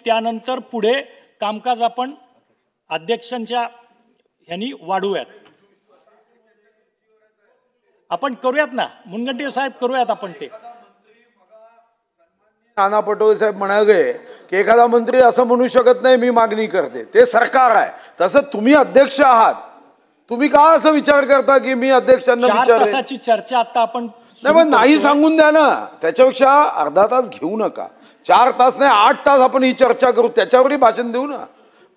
त्यानंतर पुढे कामकाज आपण अध्यक्षांच्या ह्यांनी वाढवूयात. आपण करूयात ना मुनगंटीवार साहेब, करूयात आपण ते. नाना पटोले साहेब म्हणाले की एखादा मंत्री असं म्हणू शकत नाही मी मागणी करते, ते सरकार आहे. तसं तुम्ही अध्यक्ष आहात, तुम्ही का असं विचार करता की मी अध्यक्षांना विचारेन? 4 तासाची चर्चा आता आपण नाही, पण नाही सांगून द्या ना. त्याच्यापेक्षा अर्धा तास घेऊ नका, 4 तास नाही 8 तास आपण ही चर्चा करू, त्याच्यावरही भाषण देऊ ना.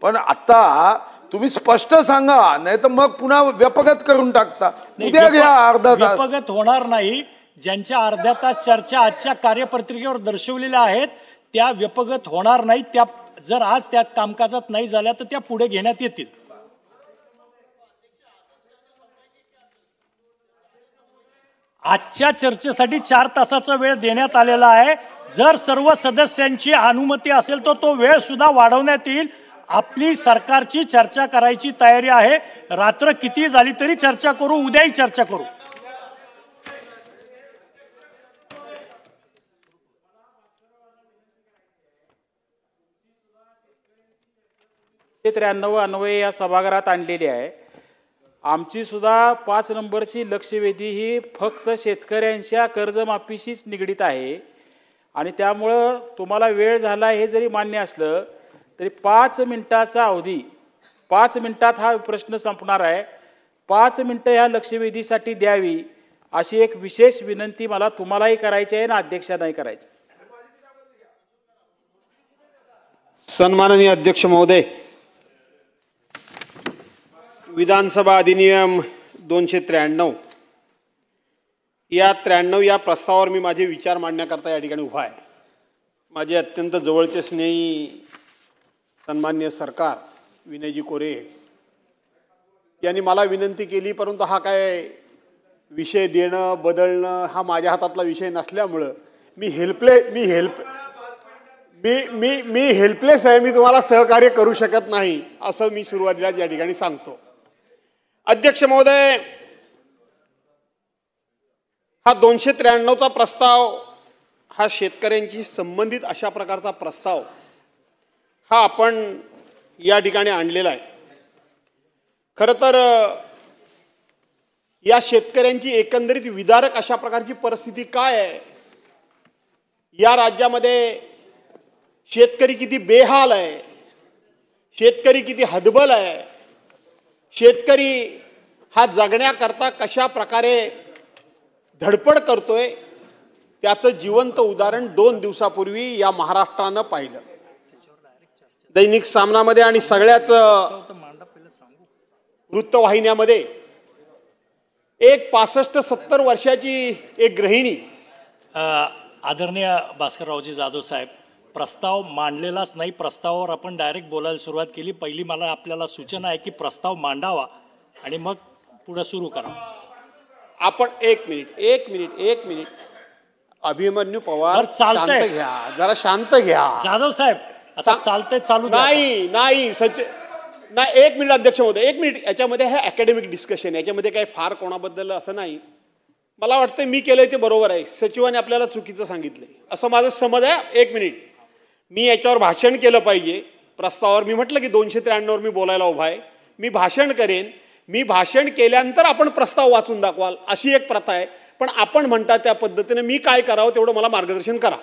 पण आता तुम्ही स्पष्ट सांगा, नाही तर मग पुन्हा व्यपगत करून टाकता. उद्या घ्या अर्धा तास. व्यपगत होणार नाही. ज्यांच्या अर्ध्या तास चर्चा आजच्या कार्यपत्रिकेवर दर्शवलेल्या आहेत त्या व्यपगत होणार नाही. त्या जर आज त्या कामकाजात नाही झाल्या तर त्या पुढे घेण्यात येतील. आजच्या चर्चेसाठी 4 तासाचा वेळ देण्यात आलेला आहे. जर सर्व सदस्यांची अनुमती असेल तर तो वेळ सुद्धा वाढवण्यात येईल. आपली सरकारची चर्चा करायची तयारी आहे. रात्र किती झाली तरी चर्चा करू, उद्याही चर्चा करू. 93 अन्वये या सभागृहात आणलेली आहे. आमची सुद्धा 5 नंबरची लक्षवेधी ही फक्त शेतकऱ्यांच्या कर्जमाफीशीच निगडीत आहे आणि त्यामुळं तुम्हाला वेळ झाला हे जरी मान्य असलं तरी 5 मिनिटाचा अवधी, 5 मिनिटात हा प्रश्न संपणार आहे. 5 मिनिटं ह्या लक्षवेधीसाठी द्यावी अशी एक विशेष विनंती मला तुम्हालाही करायची आहे ना अध्यक्षांनाही करायची. सन्माननीय अध्यक्ष महोदय, विधानसभा अधिनियम 293 या 93 या प्रस्तावावर मी माझे विचार मांडण्याकरता या ठिकाणी उभा आहे. माझे अत्यंत जवळचे स्नेही सन्माननीय सरकार विनयजी कोरे यांनी मला विनंती केली, परंतु हा काय विषय देणं बदलणं हा माझ्या हातातला विषय नसल्यामुळं मी हेल्पलेस आहे. मी तुम्हाला सहकार्य करू शकत नाही असं मी सुरुवातीला या ठिकाणी सांगतो. अध्यक्ष महोदय, हा 293चा प्रस्ताव हा शेतकऱ्यांशी संबंधित अशा प्रकारचा प्रस्ताव हा आपण या ठिकाणी आणलेला आहे. खरं तर या शेतकऱ्यांची एकंदरीत विदारक अशा प्रकारची परिस्थिती काय आहे, या राज्यामध्ये शेतकरी किती बेहाल आहे, शेतकरी किती हतबल आहे, शेतकरी हा जगण्याकरता कशा प्रकारे धडपड करतोय त्याचं जिवंत उदाहरण 2 दिवसापूर्वी या महाराष्ट्रानं पाहिलं. दैनिक सामनामध्ये आणि सगळ्याच वृत्तवाहिन्यामध्ये एक 65-70 वर्षाची एक गृहिणी, आदरणीय भास्कररावजी जाधव साहेब, प्रस्ताव मांडलेलाच नाही. प्रस्तावावर आपण डायरेक्ट बोलायला सुरुवात केली. पहिली मला आपल्याला सूचना आहे की प्रस्ताव मांडावा आणि मग पुढे सुरू करा. आपण एक मिनिट अभिमन्यू पवार, शांत घ्या, जरा शांत घ्या. जाधव साहेब, आता चालतंय, चालू नाही नाही 1 मिनिट अध्यक्ष महोदय, 1 मिनिट. याच्यामध्ये हे अकॅडमिक डिस्कशन, याच्यामध्ये काही फार कोणाबद्दल असं नाही. मला वाटतं मी केलंय ते बरोबर आहे, सचिवाने आपल्याला चुकीचं सांगितलंय असं माझं समज आहे. 1 मिनिट, मी याच्यावर भाषण केलं पाहिजे. प्रस्तावावर मी म्हटलं की 293वर मी बोलायला उभा आहे, मी भाषण करेन. मी भाषण केल्यानंतर आपण प्रस्ताव वाचून दाखवाल अशी एक प्रथा आहे. पण आपण म्हणता त्या पद्धतीने मी काय करावं तेवढं मला मार्गदर्शन करा.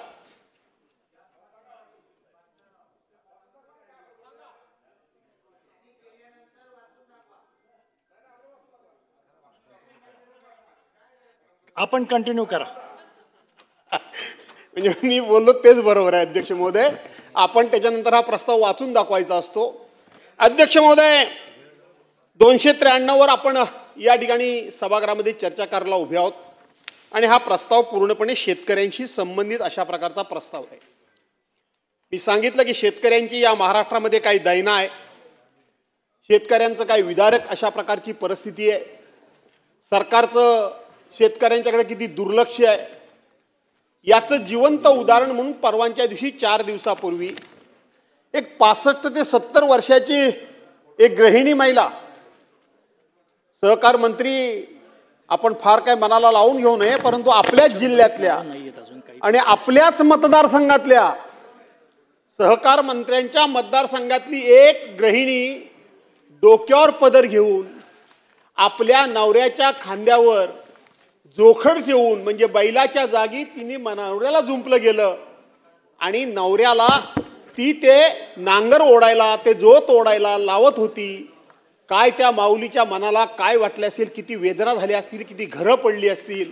आपण कंटिन्यू करा. म्हणजे मी बोललो तेच बरोबर आहे अध्यक्ष महोदय. आपण त्याच्यानंतर हा प्रस्ताव वाचून दाखवायचा असतो. अध्यक्ष महोदय, 293वर आपण या ठिकाणी सभागृहामध्ये चर्चा करायला उभे आहोत आणि हा प्रस्ताव पूर्णपणे शेतकऱ्यांशी संबंधित अशा प्रकारचा प्रस्ताव आहे. मी सांगितलं की शेतकऱ्यांची या महाराष्ट्रामध्ये काही दैना आहे, शेतकऱ्यांचं काही विदारक अशा प्रकारची परिस्थिती आहे, सरकारचं शेतकऱ्यांच्याकडे किती दुर्लक्ष आहे याचं जिवंत उदाहरण म्हणून परवांच्या दिवशी 4 दिवसापूर्वी एक 65 ते 70 वर्षाची एक गृहिणी महिला, सहकार मंत्री आपण फार काय मनाला लावून घेऊ नये, परंतु आपल्याच जिल्ह्यातल्या आणि आपल्याच मतदारसंघातल्या सहकार मंत्र्यांच्या मतदारसंघातली एक गृहिणी डोक्यावर पदर घेऊन आपल्या नवऱ्याच्या खांद्यावर जोखड ठेवून, म्हणजे बैलाच्या जागी तिने नवऱ्याला जुंपलं गेलं आणि नवऱ्याला ती ते नांगर ओढायला, ते जोत ओढायला लावत होती. काय त्या माऊलीच्या मनाला काय वाटले असेल, किती वेदना झाली असतील, किती घरं पडली असतील.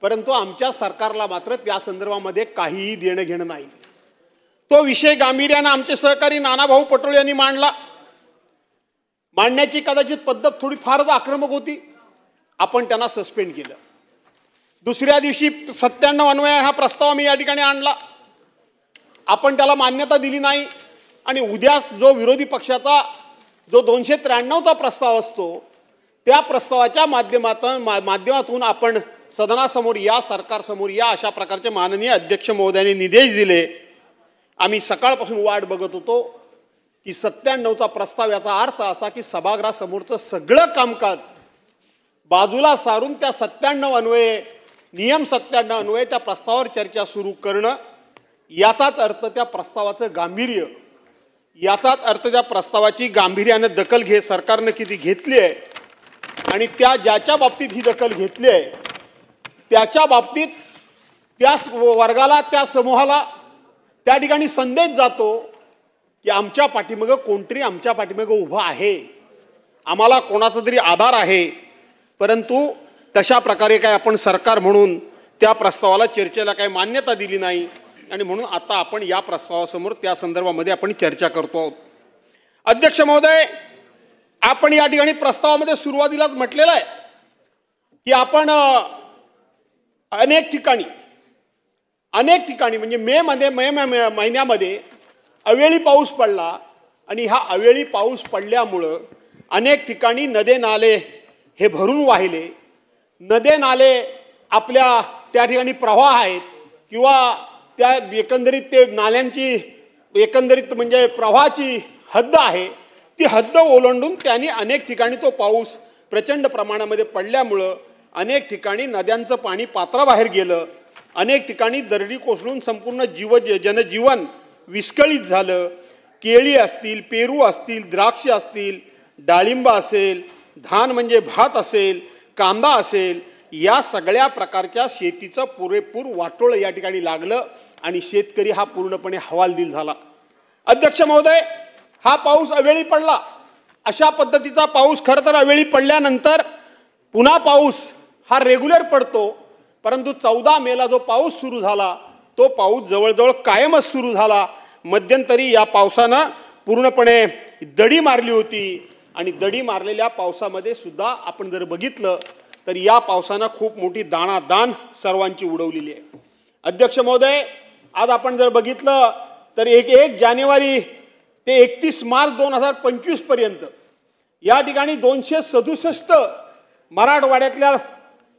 परंतु आमच्या सरकारला मात्र त्या संदर्भामध्ये काहीही देणं घेणं नाही. तो विषय गांभीर्यानं आमचे सहकारी नानाभाऊ पटोळे यांनी मांडला. मांडण्याची कदाचित पद्धत थोडी फारच आक्रमक होती. आपण त्यांना सस्पेंड केलं. दुसऱ्या दिवशी 97 अन्वये हा प्रस्ताव मी या ठिकाणी आणला. आपण त्याला मान्यता दिली नाही आणि उद्या जो विरोधी पक्षाचा जो 293चा प्रस्ताव असतो त्या प्रस्तावाच्या माध्यमातून आपण सदनासमोर या, सरकारसमोर या, अशा प्रकारचे माननीय अध्यक्ष महोदयांनी निर्देश दिले. आम्ही सकाळपासून वाट बघत होतो की 97चा प्रस्ताव, याचा अर्थ असा की सभागृहासमोरचं सगळं कामकाज बाजूला सारून त्या 97 अन्वये, नियम 97 अन्वये त्या प्रस्तावावर चर्चा सुरू करणं, याचाच अर्थ त्या प्रस्तावाचं गांभीर्य, याचाच अर्थ त्या प्रस्तावाची गांभीर्यानं दखल सरकारनं किती घेतली आहे आणि ज्याच्या बाबतीत ही दखल घेतली आहे त्याच्या बाबतीत त्या वर्गाला, त्या समूहाला त्या ठिकाणी संदेश जातो की आमच्या पाठीमागं कोणतरी आमच्या पाठीमागं उभं आहे, आम्हाला कोणाचा तरी आधार आहे. परंतु तशा प्रकारे काय आपण सरकार म्हणून त्या प्रस्तावाला चर्चेला काही मान्यता दिली नाही आणि म्हणून आता आपण या प्रस्तावासमोर त्या संदर्भामध्ये आपण चर्चा करतो आहोत. अध्यक्ष महोदय, आपण या ठिकाणी प्रस्तावामध्ये सुरुवातीलाच म्हटलेलं आहे की आपण अनेक ठिकाणी म्हणजे मे महिन्यामध्ये अवेळी पाऊस पडला आणि हा अवेळी पाऊस पडल्यामुळं अनेक ठिकाणी नदे नाले हे भरून वाहिले. नदे नाले आपल्या त्या ठिकाणी प्रवाह आहेत किंवा त्या एकंदरीत ते नाल्यांची एकंदरीत म्हणजे प्रवाहाची हद्द आहे, ती हद्द ओलांडून त्यांनी अनेक ठिकाणी तो पाऊस प्रचंड प्रमाणामध्ये पडल्यामुळं अनेक ठिकाणी नद्यांचं पाणी पात्राबाहेर गेलं. अनेक ठिकाणी दरडी कोसळून संपूर्ण जनजीवन विस्कळीत झालं. केळी असतील, पेरू असतील, द्राक्ष असतील, डाळिंब असेल, धान म्हणजे भात असेल, कांदा असेल, या सगळ्या प्रकारच्या शेतीचं पुरेपूर वाटोळं या ठिकाणी लागलं आणि शेतकरी हा पूर्णपणे हवालदिल झाला. अध्यक्ष महोदय, हा पाऊस अवेळी पडला. अशा पद्धतीचा पाऊस खरं तर अवेळी पडल्यानंतर पुन्हा पाऊस हा रेग्युलर पडतो. परंतु 14 मेला जो पाऊस सुरू झाला तो पाऊस जवळजवळ कायमच सुरू झाला. मध्यंतरी या पावसानं पूर्णपणे दडी मारली होती आणि दडी मारलेल्या पावसामध्ये सुद्धा आपण जर बघितलं तर या पावसानं खूप मोठी दाणादाण सर्वांची उडवलेली आहे. अध्यक्ष महोदय, आज आपण जर बघितलं तर 1 जानेवारी ते 31 मार्च 2025 पर्यंत या ठिकाणी 267 मराठवाड्यातल्या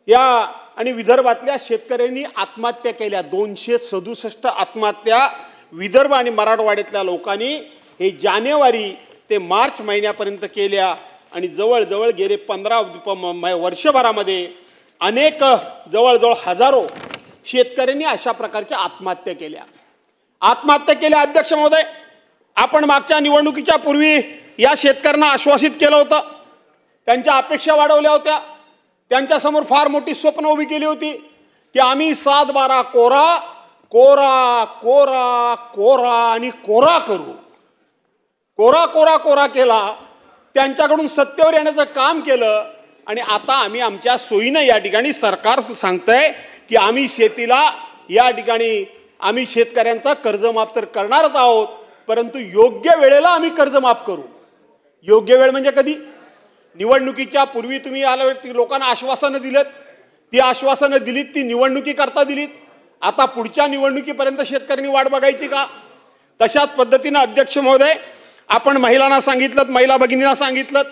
या आणि विदर्भातल्या शेतकऱ्यांनी आत्महत्या केल्या. 267 आत्महत्या विदर्भ आणि मराठवाड्यातल्या लोकांनी हे जानेवारी ते मार्च महिन्यापर्यंत केल्या आणि जवळजवळ गेले 15 वर्षभरामध्ये अनेक जवळजवळ हजारो शेतकऱ्यांनी अशा प्रकारच्या आत्महत्या केल्या. अध्यक्ष महोदय, आपण मागच्या निवडणुकीच्या पूर्वी या शेतकऱ्यांना आश्वासित केलं होतं, त्यांच्या अपेक्षा वाढवल्या होत्या, त्यांच्यासमोर फार मोठी स्वप्न उभी केली होती की आम्ही 7-12 कोरा कोरा कोरा कोरा आणि कोरा करू. कोरा कोरा कोरा केला, त्यांच्याकडून सत्तेवर येण्याचं काम केलं आणि आता आम्ही आमच्या सोयीनं या ठिकाणी सरकार सांगतंय की आम्ही शेतीला या ठिकाणी आम्ही शेतकऱ्यांचा कर्जमाफ तर करणारच आहोत, परंतु योग्य वेळेला आम्ही कर्जमाफ करू. योग्य वेळ म्हणजे कधी? निवडणुकीच्या पूर्वी तुम्ही लोकांना आश्वासनं दिलेत, ती आश्वासनं दिलीत ती निवडणुकीकरता दिलीत. आता पुढच्या निवडणुकीपर्यंत शेतकऱ्यांनी वाट बघायची का? तशाच पद्धतीनं अध्यक्ष महोदय, आपण महिलांना सांगितलं, महिला भगिनींना सांगितलं,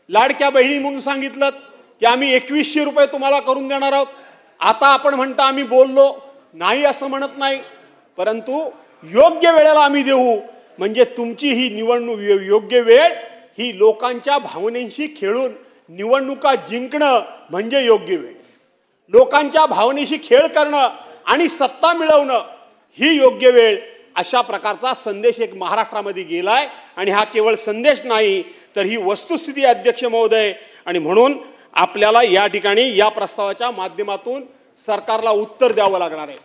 लाडक्या बहिणी म्हणून सांगितलं की आम्ही 2100 रुपये तुम्हाला करून देणार आहोत. आता आपण म्हणता आम्ही बोललो नाही असं म्हणत नाही, परंतु योग्य वेळेला आम्ही देऊ. म्हणजे तुमची ही निवडणूक योग्य वेळ ही लोकांच्या भावनेशी खेळून निवडणुका जिंकणं म्हणजे योग्य वेळ. लोकांच्या भावनेशी खेळ करणं आणि सत्ता मिळवणं ही योग्य वेळ. अशा प्रकारचा संदेश एक महाराष्ट्रामध्ये गेलाय आणि हा केवळ संदेश नाही तर ही वस्तुस्थिती अध्यक्ष महोदय. आणि म्हणून आपल्याला या ठिकाणी या प्रस्तावाच्या माध्यमातून सरकारला उत्तर द्यावं लागणार आहे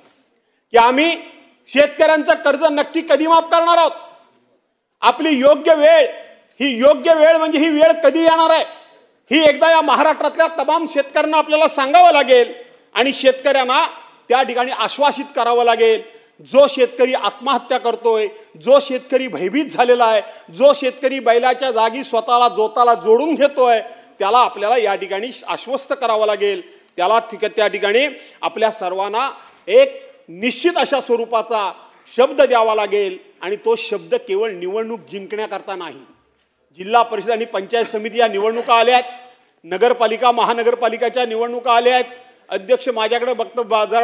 की आम्ही शेतकऱ्यांचं कर्ज नक्की कधी माफ करणार आहोत. आपली योग्य वेळ, ही योग्य वेळ म्हणजे ही वेळ कधी येणार आहे ही एकदा या महाराष्ट्रातल्या तमाम शेतकऱ्यांना आपल्याला सांगावं लागेल आणि शेतकऱ्यांना त्या ठिकाणी आश्वासित करावं लागेल. जो शेतकरी आत्महत्या करतोय, जो शेतकरी भयभीत झालेला आहे, जो शेतकरी बैलाच्या जागी स्वतःला जोताला जोडून घेतोय त्याला आपल्याला या ठिकाणी आश्वस्त करावं लागेल. त्याला त्या ठिकाणी आपल्या सर्वांना एक निश्चित अशा स्वरूपाचा शब्द द्यावा लागेल आणि तो शब्द केवळ निवडणूक जिंकण्याकरता नाही. जिल्हा परिषद आणि पंचायत समिती या निवडणुका आल्या आहेत, नगरपालिका महानगरपालिकाच्या निवडणुका आल्या आहेत. अध्यक्ष माझ्याकडे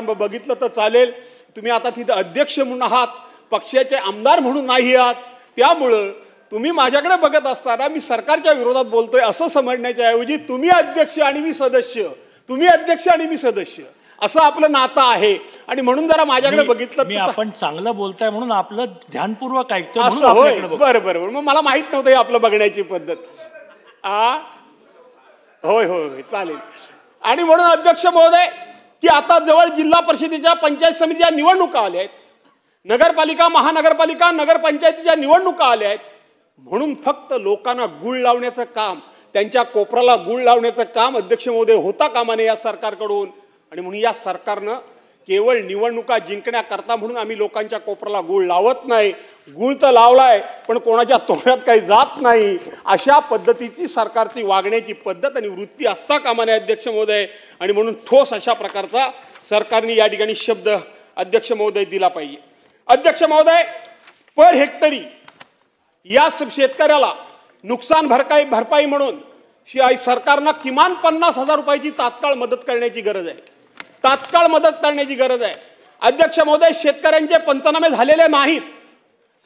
बघितलं तर चालेल, तुम्ही आता तिथं अध्यक्ष म्हणून आहात, पक्षाचे आमदार म्हणून नाही आहात. त्यामुळं तुम्ही माझ्याकडे बघत असताना मी सरकारच्या विरोधात बोलतोय असं समजण्याच्या ऐवजी तुम्ही अध्यक्ष आणि मी सदस्य, तुम्ही अध्यक्ष आणि मी सदस्य असं आपलं नातं आहे. आणि म्हणून जरा माझ्याकडे बघितलं मी आपण चांगलं बोलताय म्हणून आपलं ध्यानपूर्वक ऐकतो. असं होय, बरं बरं. मग मला माहित नव्हतं हे आपलं बघण्याची पद्धत. होय होय होय, चालेल. आणि म्हणून अध्यक्ष महोदय की आता जवळ जिल्हा परिषदेच्या पंचायत समितीच्या निवडणुका आल्या आहेत, नगरपालिका महानगरपालिका नगरपंचायतीच्या निवडणुका आल्या आहेत. म्हणून फक्त लोकांना गुळ लावण्याचं काम, त्यांच्या कोपराला गुळ लावण्याचं काम अध्यक्ष महोदय होता कामा नये या सरकारकडून. आणि म्हणून या सरकारनं केवळ निवडणुका जिंकण्याकरता म्हणून आम्ही लोकांच्या कोपराला गुळ लावत नाही. गुळ तर लावलाय पण कोणाच्या तोंडात काही जात नाही. अशा पद्धतीची सरकारची वागण्याची पद्धत आणि वृत्ती असता कामा नये अध्यक्ष महोदय. आणि म्हणून ठोस अशा प्रकारचा सरकारने या ठिकाणी शब्द अध्यक्ष महोदय दिला पाहिजे. अध्यक्ष महोदय, पर हेक्टरी या शेतकऱ्याला नुकसान भरपाई म्हणून सरकारनं किमान 50,000 रुपयाची तात्काळ मदत करण्याची गरज आहे. तात्काळ मदत करण्याची गरज आहे. अध्यक्ष महोदय, शेतकऱ्यांचे पंचनामे झालेले नाहीत.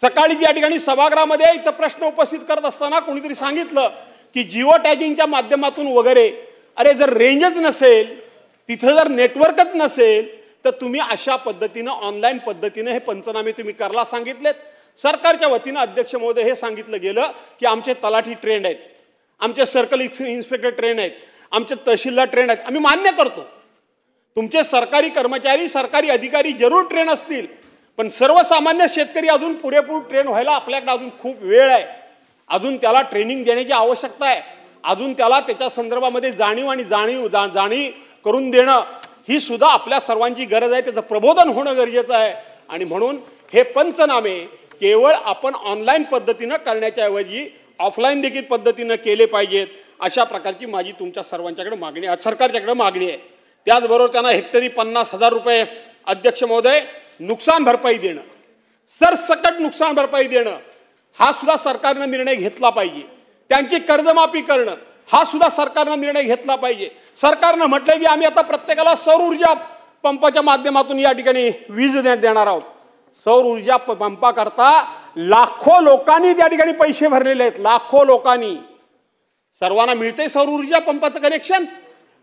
सकाळी या ठिकाणी सभागृहामध्ये इथं प्रश्न उपस्थित करत असताना कोणीतरी सांगितलं की जिओ टॅगिंगच्या माध्यमातून वगैरे, अरे जर रेंजच नसेल, तिथं जर नेटवर्कच नसेल तर तुम्ही अशा पद्धतीनं ऑनलाईन पद्धतीनं हे पंचनामे तुम्ही करायला सांगितलेत. सरकारच्या वतीनं अध्यक्ष महोदय हे सांगितलं गेलं की आमचे तलाठी ट्रेंड आहेत, आमचे सर्कल इन्स्पेक्टर ट्रेंड आहेत, आमचे तहसीलदार ट्रेंड आहेत. आम्ही मान्य करतो तुमचे सरकारी कर्मचारी सरकारी अधिकारी जरूर ट्रेन असतील, पण सर्वसामान्य शेतकरी अजून पुरेपूर ट्रेन व्हायला आपल्याकडे अजून खूप वेळ आहे. अजून त्याला ट्रेनिंग देण्याची आवश्यकता आहे. अजून त्याला त्याच्या संदर्भामध्ये जाणीव करून देणं ही सुद्धा आपल्या सर्वांची गरज आहे. त्याचं प्रबोधन होणं गरजेचं आहे. आणि म्हणून हे पंचनामे केवळ आपण ऑनलाईन पद्धतीनं करण्याच्या ऐवजी ऑफलाईन देखील पद्धतीनं केले पाहिजेत. अशा प्रकारची माझी तुमच्या सर्वांच्याकडे मागणी आहे, सरकारच्याकडे मागणी आहे. त्याचबरोबर त्यांना हेक्टरी 50,000 रुपये अध्यक्ष महोदय नुकसान भरपाई देणं, सरसकट नुकसान भरपाई देणं हा सुद्धा सरकारनं निर्णय घेतला पाहिजे. त्यांची कर्जमाफी करणं हा सुद्धा सरकारनं निर्णय घेतला पाहिजे. सरकारनं म्हटलंय की आम्ही आता प्रत्येकाला सौर ऊर्जा पंपाच्या माध्यमातून या ठिकाणी वीज देणार आहोत. सौर ऊर्जा पंपाकरता लाखो लोकांनी त्या ठिकाणी पैसे भरलेले आहेत, लाखो लोकांनी. सर्वांना मिळते सौर ऊर्जा पंपाचं कनेक्शन?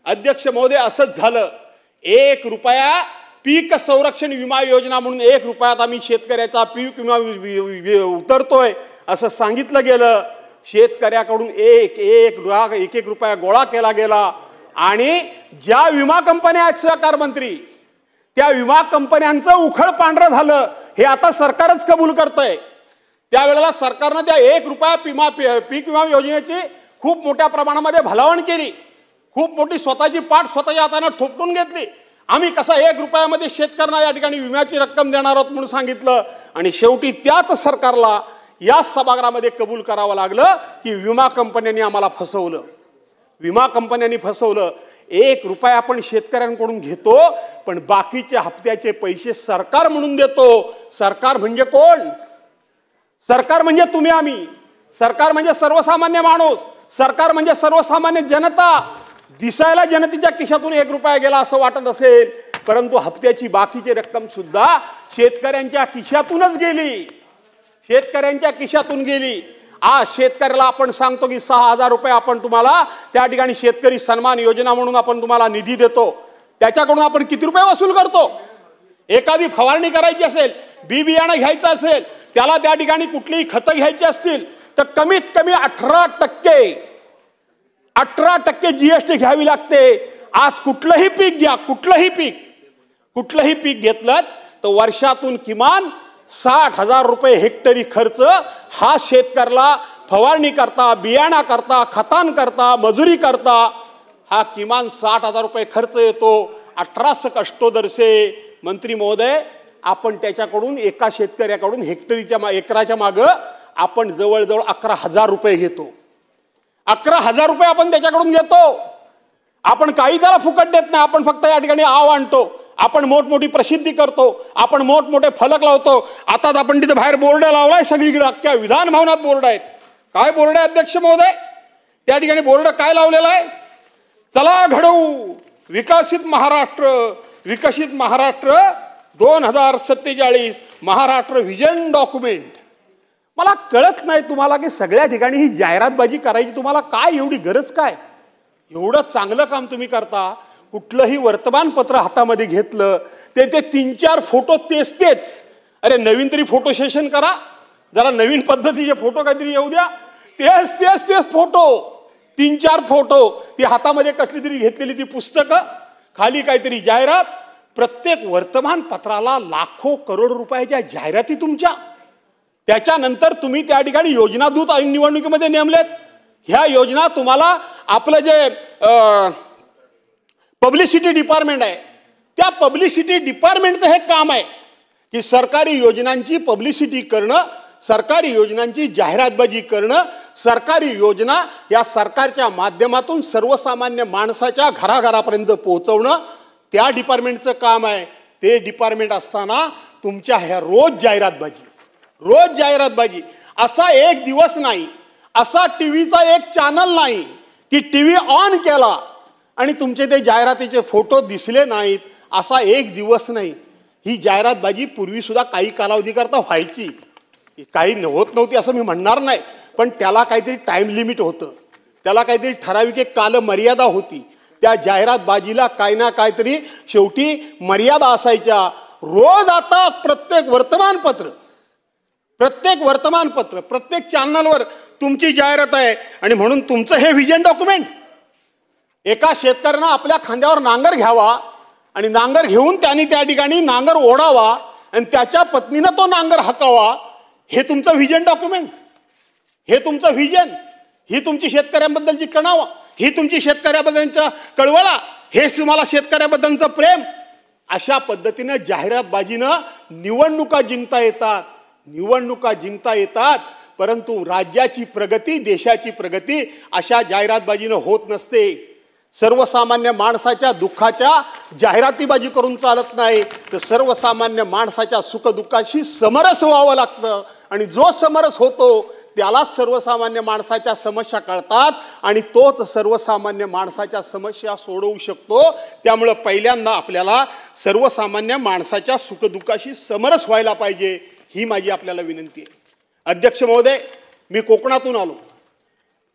अध्यक्ष महोदय, असंच झालं. 1 रुपया पीक संरक्षण विमा योजना म्हणून 1 रुपयात आम्ही शेतकऱ्याचा पीक विमा उतरतोय असं सांगितलं गेलं. शेतकऱ्याकडून एक रुपया गोळा केला गेला. आणि ज्या विमा कंपन्या आहेत सहकार मंत्री, त्या विमा कंपन्यांचं उखळ पांढरं झालं हे आता सरकारच कबूल करतंय. त्यावेळेला सरकारनं त्या 1 रुपया पीक विमा योजनेची खूप मोठ्या प्रमाणामध्ये भलावण केली. खूप मोठी स्वतःची पाठ स्वतःच्या हाताने थोपटून घेतली. आम्ही कसा 1 रुपयामध्ये शेतकऱ्यांना या ठिकाणी विम्याची रक्कम देणार आहोत म्हणून सांगितलं. आणि शेवटी त्याच सरकारला या सभागृहामध्ये कबूल करावं लागलं की विमा कंपन्यांनी आम्हाला फसवलं. विमा कंपन्यांनी फसवलं. 1 रुपया आपण शेतकऱ्यांकडून घेतो पण बाकीचे हप्त्याचे पैसे सरकार म्हणून देतो. सरकार म्हणजे कोण? सरकार म्हणजे तुम्ही आम्ही. सरकार म्हणजे सर्वसामान्य माणूस. सरकार म्हणजे सर्वसामान्य जनता. दिसायला जनतेच्या खिशातून 1 रुपया गेला असं वाटत असेल, परंतु हप्त्याची बाकीची रक्कम सुद्धा शेतकऱ्यांच्या खिशातूनच गेली. शेतकऱ्यांच्या खिशातून गेली. आज शेतकऱ्याला आपण सांगतो की 6,000 रुपये आपण तुम्हाला त्या ठिकाणी शेतकरी सन्मान योजना म्हणून आपण तुम्हाला निधी देतो. त्याच्याकडून आपण किती रुपये वसूल करतो? एखादी फवारणी करायची असेल, बी बियाणं घ्यायचं असेल, त्याला त्या ठिकाणी कुठलीही खतं घ्यायची असतील तर कमीत कमी 18% जीएसटी घ्यावी लागते. आज कुठलंही पीक घ्या, कुठलंही पीक घेतलं तर वर्षातून किमान 60,000 रुपये हेक्टरी खर्च हा शेतकऱ्याला फवारणी करता, बियाणा करता, खतान करता, मजुरी करता हा किमान 60,000 रुपये खर्च येतो. 18 कष्टोदरसे मंत्री महोदय, आपण त्याच्याकडून एका शेतकऱ्याकडून एकराच्या मागं आपण जवळजवळ 11,000 रुपये घेतो. 11,000 रुपये आपण त्याच्याकडून घेतो. आपण काही त्याला फुकट देत नाही. आपण फक्त या ठिकाणी आव आणतो, आपण मोठमोठी प्रसिद्धी करतो, आपण मोठमोठे फलक लावतो. आता आपण तिथे बाहेर बोर्ड लावलाय सगळीकडे, अख्ख्या विधान भवनात बोर्ड आहेत. काय बोर्ड आहे अध्यक्ष महोदय? त्या ठिकाणी बोर्ड काय लावलेला आहे? चला घडवू विकसित महाराष्ट्र 2047 महाराष्ट्र व्हिजन डॉक्युमेंट. मला कळत नाही तुम्हाला की सगळ्या ठिकाणी ही जाहिरातबाजी करायची तुम्हाला काय एवढी गरज काय? एवढं चांगलं काम तुम्ही करता. कुठलंही वर्तमानपत्र हातामध्ये घेतलं ते 3-4 फोटो तेच. अरे नवीन तरी फोटो सेशन करा, जरा नवीन पद्धतीचे फोटो काहीतरी येऊ द्या. तेच फोटो, 3-4 फोटो, ती हातामध्ये कसली तरी घेतलेली ती पुस्तकं, खाली काहीतरी जाहिरात. प्रत्येक वर्तमानपत्राला लाखो करोड रुपयाच्या जाहिराती तुमच्या. त्याच्यानंतर तुम्ही त्या ठिकाणी योजना दूत निवडणुकीमध्ये नेमलेत. ह्या योजना तुम्हाला आपलं जे पब्लिसिटी डिपार्टमेंट आहे, त्या पब्लिसिटी डिपार्टमेंटचं हे काम आहे की सरकारी योजनांची पब्लिसिटी करणं, सरकारी योजनांची जाहिरातबाजी करणं, सरकारी योजना या सरकारच्या माध्यमातून सर्वसामान्य माणसाच्या घराघरापर्यंत पोहोचवणं त्या डिपार्टमेंटचं काम आहे. ते डिपार्टमेंट असताना तुमच्या ह्या रोज जाहिरातबाजी असा एक दिवस नाही, असा टीव्हीचा एक चॅनल नाही की टीव्ही ऑन केला आणि तुमचे ते जाहिरातीचे फोटो दिसले नाहीत, असा एक दिवस नाही. ही जाहिरातबाजी पूर्वी सुद्धा काही कालावधीकरता व्हायची, काही होत नव्हती असं मी म्हणणार नाही, पण त्याला काहीतरी टाइम लिमिट होतं, त्याला काहीतरी ठराविक एक कालमर्यादा होती. त्या जाहिरातबाजीला काही ना काहीतरी शेवटी मर्यादा असायच्या. रोज आता प्रत्येक वर्तमानपत्र प्रत्येक चॅनलवर तुमची जाहिरात आहे. आणि म्हणून तुमचं हे व्हिजन डॉक्युमेंट, एका शेतकऱ्यानं आपल्या खांद्यावर नांगर घ्यावा आणि नांगर घेऊन त्यांनी त्या ठिकाणी नांगर ओढावा आणि त्याच्या पत्नीनं तो नांगर हाकावा, हे तुमचं व्हिजन डॉक्युमेंट, हे तुमचं व्हिजन, ही तुमची शेतकऱ्यांबद्दलची कणावा, ही तुमची शेतकऱ्याबद्दलचा कळवळा, हे तुम्हाला शेतकऱ्याबद्दलचं प्रेम. अशा पद्धतीनं जाहिरातबाजीनं निवडणुका जिंकता येतात, परंतु राज्याची प्रगती, देशाची प्रगती अशा जाहिरातबाजीनं होत नसते. सर्वसामान्य माणसाच्या दुःखाच्या जाहिरातीबाजी करून चालत नाही, तर सर्वसामान्य माणसाच्या सुखदुःखाशी समरस व्हावं लागतं. आणि जो समरस होतो त्याला सर्वसामान्य माणसाच्या समस्या कळतात आणि तोच सर्वसामान्य माणसाच्या समस्या सोडवू शकतो. त्यामुळं पहिल्यांदा आपल्याला सर्वसामान्य माणसाच्या सुखदुःखाशी समरस व्हायला पाहिजे, ही माझी आपल्याला विनंती आहे. अध्यक्ष महोदय, मी कोकणातून आलो.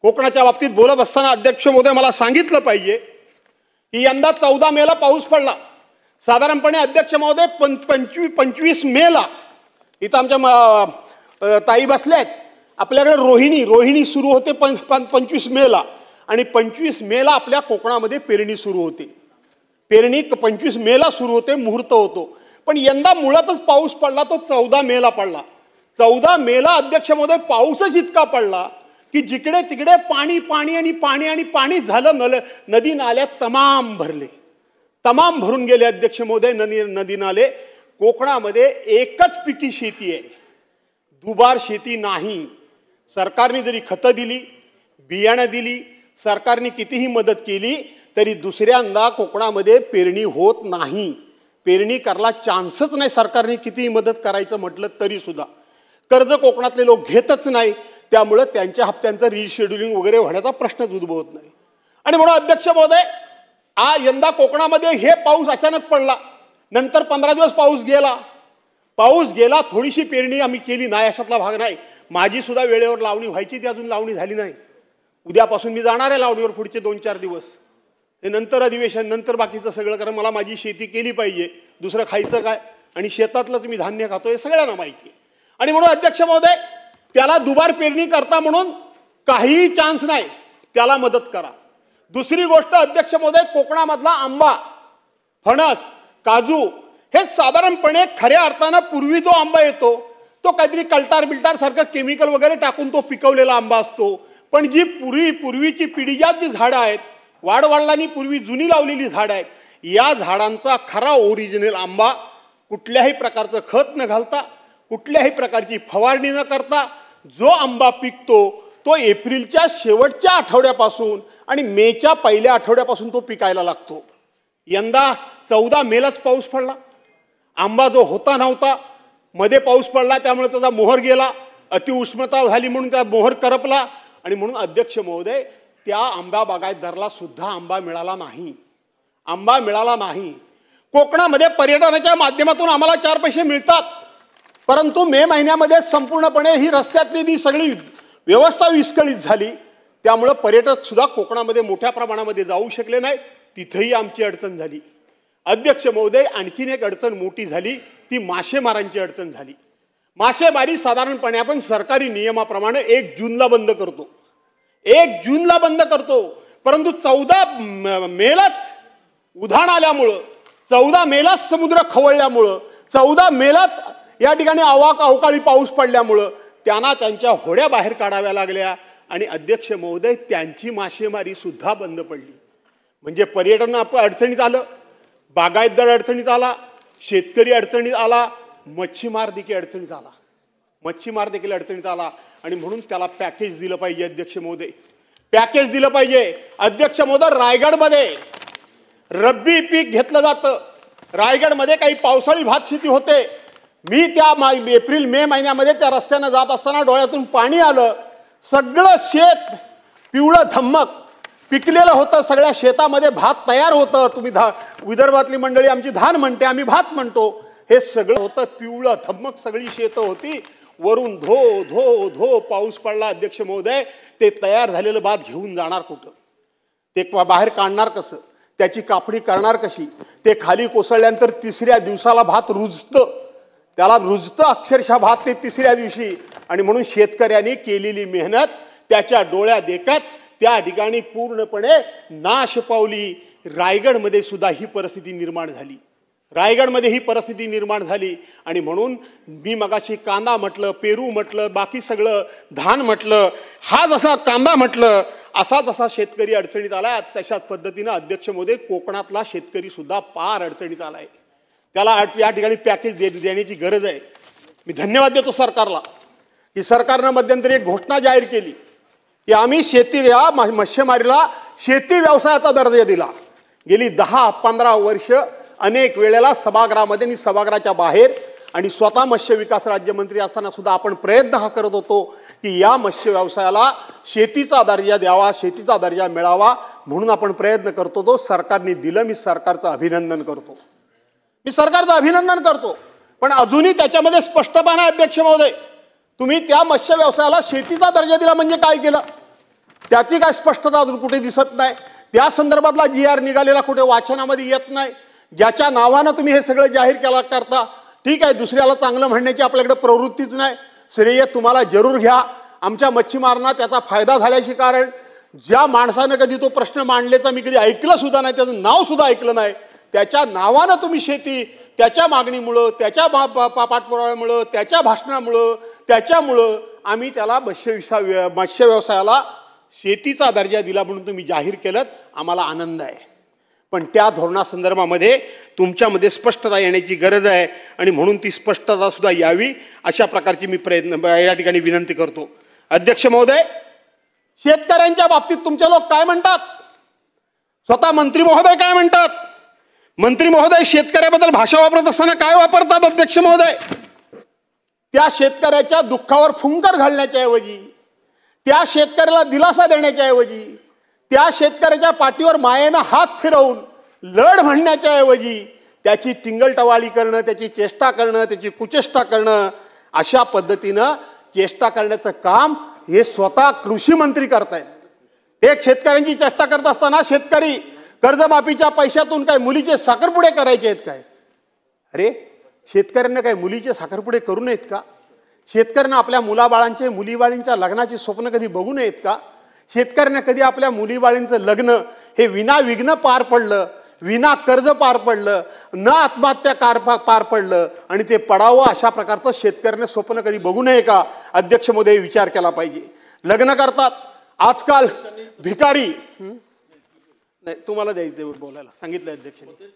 कोकणाच्या बाबतीत बोलत असताना अध्यक्ष महोदय मला सांगितलं पाहिजे की यंदा 14 मेला पाऊस पडला. साधारणपणे अध्यक्ष महोदय 25 मेला इथं आमच्या ताई बसल्या आहेत, आपल्याकडे रोहिणी सुरू होते 25 मेला आणि 25 मेला आपल्या कोकणामध्ये पेरणी सुरू होते. पेरणी 25 मेला सुरू होते, मुहूर्त होतो. पण यंदा मुळातच पाऊस पडला तो 14 मेला पडला. 14 मेला अध्यक्ष महोदय पाऊसच इतका पडला की जिकडे तिकडे पाणी झालं. नदी नाल्यात तमाम भरून गेले अध्यक्ष महोदय नदी नाले. कोकणामध्ये एकच पिकी शेती आहे, दुबार शेती नाही. सरकारने जरी खतं दिली, बियाणं दिली, सरकारने कितीही मदत केली तरी दुसऱ्यांदा कोकणामध्ये पेरणी होत नाही. पेरणी करायला चान्सच नाही. सरकारने कितीही मदत करायचं म्हटलं तरी सुद्धा कर्ज कोकणातले लोक घेतच नाही. त्यामुळे त्यांच्या हप्त्यांचं रिशेड्युलिंग वगैरे होण्याचा प्रश्नच उद्भवत नाही. आणि म्हणून अध्यक्ष महोदय, यंदा कोकणामध्ये हे पाऊस अचानक पडला, नंतर 15 दिवस पाऊस गेला, थोडीशी पेरणी आम्ही केली नाही अशातला भाग नाही. माझी सुद्धा वेळेवर लावणी व्हायची, ती अजून लावणी झाली नाही. उद्यापासून मी जाणार आहे लावणीवर पुढचे 2-4 दिवस. हे नंतर अधिवेशन, नंतर बाकीचं सगळं, कारण मला माझी शेती केली पाहिजे, दुसरं खायचं काय. आणि शेतातलं तुम्ही धान्य खातो हे सगळ्यांना माहिती आहे. आणि म्हणून अध्यक्ष महोदय, त्याला दुबार पेरणी करता म्हणून काहीही चान्स नाही, त्याला मदत करा. दुसरी गोष्ट अध्यक्ष महोदय, कोकणामधला आंबा, फणस, काजू हे साधारणपणे खऱ्या अर्थानं पूर्वी जो आंबा येतो तो काहीतरी कल्टार बिल्टार सारखं केमिकल वगैरे टाकून तो पिकवलेला आंबा असतो. पण जी पूर्वीची पिढीजात जी झाडं आहेत, वाडवडिलांनी पूर्वी जुनी लावलेली झाडं आहेत, या झाडांचा खरा ओरिजिनल आंबा कुठल्याही प्रकारचं खत न घालता, कुठल्याही प्रकारची फवारणी न करता जो आंबा पिकतो तो एप्रिलच्या शेवटच्या आठवड्यापासून आणि मेच्या पहिल्या आठवड्यापासून तो पिकायला लागतो. यंदा 14 मेलाच पाऊस पडला. आंबा जो होता नव्हता, मध्ये पाऊस पडला त्यामुळे त्याचा मोहर गेला, अतिउष्णता झाली म्हणून त्या मोहर करपला. आणि म्हणून अध्यक्ष महोदय, त्या आंबा बागायतदाराला सुद्धा आंबा मिळाला नाही, आंबा मिळाला नाही. कोकणामध्ये पर्यटनाच्या माध्यमातून आम्हाला 4 पैसे मिळतात, परंतु मे महिन्यामध्ये संपूर्णपणे ही रस्त्यातली सगळी व्यवस्था विस्कळीत झाली. त्यामुळं पर्यटक सुद्धा कोकणामध्ये मोठ्या प्रमाणामध्ये जाऊ शकले नाही. तिथेही आमची अडचण झाली. अध्यक्ष महोदय, आणखीन एक अडचण मोठी झाली, ती मासेमारांची अडचण झाली. मासेमारी साधारणपणे आपण सरकारी नियमाप्रमाणे 1 जूनला बंद करतो, 1 जूनला बंद करतो. परंतु 14 मेलाच उधाण आल्यामुळं, 14 मेलाच समुद्र खवळल्यामुळं, 14 मेलाच या ठिकाणी अवकाळी पाऊस पडल्यामुळं त्यांना त्यांच्या होड्या बाहेर काढाव्या लागल्या. आणि अध्यक्ष महोदय, त्यांची मासेमारी सुद्धा बंद पडली. म्हणजे पर्यटन अडचणीत आलं, बागायतदार अडचणीत आला, शेतकरी अडचणीत आला, मच्छीमार देखील अडचणीत आला, मच्छीमार देखील अडचणीत आला. आणि म्हणून त्याला पॅकेज दिलं पाहिजे अध्यक्ष महोदय, पॅकेज दिलं पाहिजे. अध्यक्ष महोदय, रायगडमध्ये रब्बी पीक घेतलं जातं, रायगडमध्ये काही पावसाळी भात शेती होते. मी त्या एप्रिल मे महिन्यामध्ये त्या रस्त्यानं जात असताना डोळ्यातून पाणी आलं. सगळं शेत पिवळं धम्मक पिकलेलं होतं, सगळ्या शेतामध्ये भात तयार होतं. तुम्ही विदर्भातली मंडळी आमची धान म्हणते, आम्ही भात म्हणतो. हे सगळं होतं पिवळं धम्मक, सगळी शेतं होती. वरून धो धो धो पाऊस पडला. अध्यक्ष महोदय, ते तयार झालेलं भात घेऊन जाणार कुठं, ते बाहेर काढणार कसं, त्याची कापणी करणार कशी, ते खाली कोसळल्यानंतर 3ऱ्या दिवसाला भात रुजतं, त्याला रुजतं अक्षरशः भात ते 3ऱ्या दिवशी. आणि म्हणून शेतकऱ्यांनी केलेली मेहनत त्याच्या डोळ्या देखत त्या ठिकाणी पूर्णपणे नाश पावली. रायगडमध्ये सुद्धा ही परिस्थिती निर्माण झाली, रायगडमध्ये ही परिस्थिती निर्माण झाली. आणि म्हणून मी मगाशी कांदा म्हटलं, पेरू म्हटलं, बाकी सगळं धान म्हटलं, हा जसा कांदा म्हटलं, असा जसा शेतकरी अडचणीत आलाय, तशाच पद्धतीनं अध्यक्ष महोदय, कोकणातला शेतकरी सुद्धा फार अडचणीत आलाय. त्याला या ठिकाणी पॅकेज देण्याची गरज आहे. मी धन्यवाद देतो सरकारला की सरकारनं मध्यंतरी एक घोषणा जाहीर केली की आम्ही शेती या मत्स्यमारीला शेती व्यवसायाचा दर्जा दिला. गेली 10-15 वर्ष अनेक वेळेला सभागृहामध्ये आणि सभागृहाच्या बाहेर आणि स्वतः मत्स्य विकास राज्यमंत्री असताना सुद्धा आपण प्रयत्न हा करत होतो की या मत्स्य व्यवसायाला शेतीचा दर्जा द्यावा, शेतीचा दर्जा मिळावा, म्हणून आपण प्रयत्न करतो. तो सरकारने दिलं, मी सरकारचं अभिनंदन करतो, मी सरकारचं अभिनंदन करतो. पण अजूनही त्याच्यामध्ये स्पष्टपणा आहे अध्यक्ष महोदय. तुम्ही त्या मत्स्य व्यवसायाला शेतीचा दर्जा दिला म्हणजे काय केलं, त्याची काय स्पष्टता अजून कुठे दिसत नाही. त्या संदर्भातला GR निघालेला कुठे वाचनामध्ये येत नाही. ज्याच्या नावानं तुम्ही हे सगळं जाहीर केला करता, ठीक आहे, दुसऱ्याला चांगलं म्हणण्याची आपल्याकडे प्रवृत्तीच नाही. श्रेय तुम्हाला जरूर घ्या. आमच्या मच्छीमारांना त्याचा फायदा झाल्याचे कारण ज्या माणसानं कधी तो प्रश्न मांडलेचा मी कधी ऐकलं सुद्धा नाही, त्याचं नाव सुद्धा ऐकलं नाही, त्याच्या नावानं तुम्ही शेती, त्याच्या मागणीमुळं, त्याच्या पाठपुराव्यामुळं, त्याच्या भाषणामुळं, त्याच्यामुळं आम्ही त्याला मत्स्य व्यवसायाला शेतीचा दर्जा दिला म्हणून तुम्ही जाहीर केलं, आम्हाला आनंद आहे. पण त्या धोरणासंदर्भामध्ये तुमच्यामध्ये स्पष्टता येण्याची गरज आहे आणि म्हणून ती स्पष्टता सुद्धा यावी अशा प्रकारची मी या ठिकाणी विनंती करतो. अध्यक्ष महोदय, शेतकऱ्यांच्या बाबतीत तुमचे लोक काय म्हणतात, स्वतः मंत्री महोदय काय म्हणतात, मंत्री महोदय शेतकऱ्याबद्दल भाषा वापरत असताना काय वापरतात अध्यक्ष महोदय, त्या शेतकऱ्याच्या दुःखावर फुंकर घालण्याच्या ऐवजी, त्या शेतकऱ्याला दिलासा देण्याच्या ऐवजी, त्या शेतकऱ्याच्या पाठीवर मायेनं हात फिरवून लढ म्हणण्याच्या ऐवजी त्याची टिंगलटवाळी करणं, त्याची चेष्टा करणं, त्याची कुचेष्टा करणं, अशा पद्धतीनं चेष्टा करण्याचं काम हे स्वतः कृषी मंत्री करतायत. एक शेतकऱ्यांची चेष्टा करत असताना शेतकरी कर्जमाफीच्या पैशातून काय मुलीचे साखरपुडे करायचे आहेत काय? अरे शेतकऱ्यांना काय मुलीचे साखरपुडे करू नयेत का? शेतकऱ्यांना आपल्या मुलाबाळांचे मुलीबाळींच्या लग्नाची स्वप्न कधी बघू नयेत का? शेतकऱ्यांना कधी आपल्या मुलीबाळींचं लग्न हे विनाविघ्न पार पडलं, विना कर्ज पार पडलं, न आत्महत्या पार पडलं आणि ते पडावं अशा प्रकारचं शेतकऱ्याने स्वप्न कधी बघू नये का? अध्यक्ष महोदय विचार केला पाहिजे. लग्न करतात आजकाल भिकारी. नाही तुम्हाला द्यायचं बोलायला सांगितलं अध्यक्षांनी.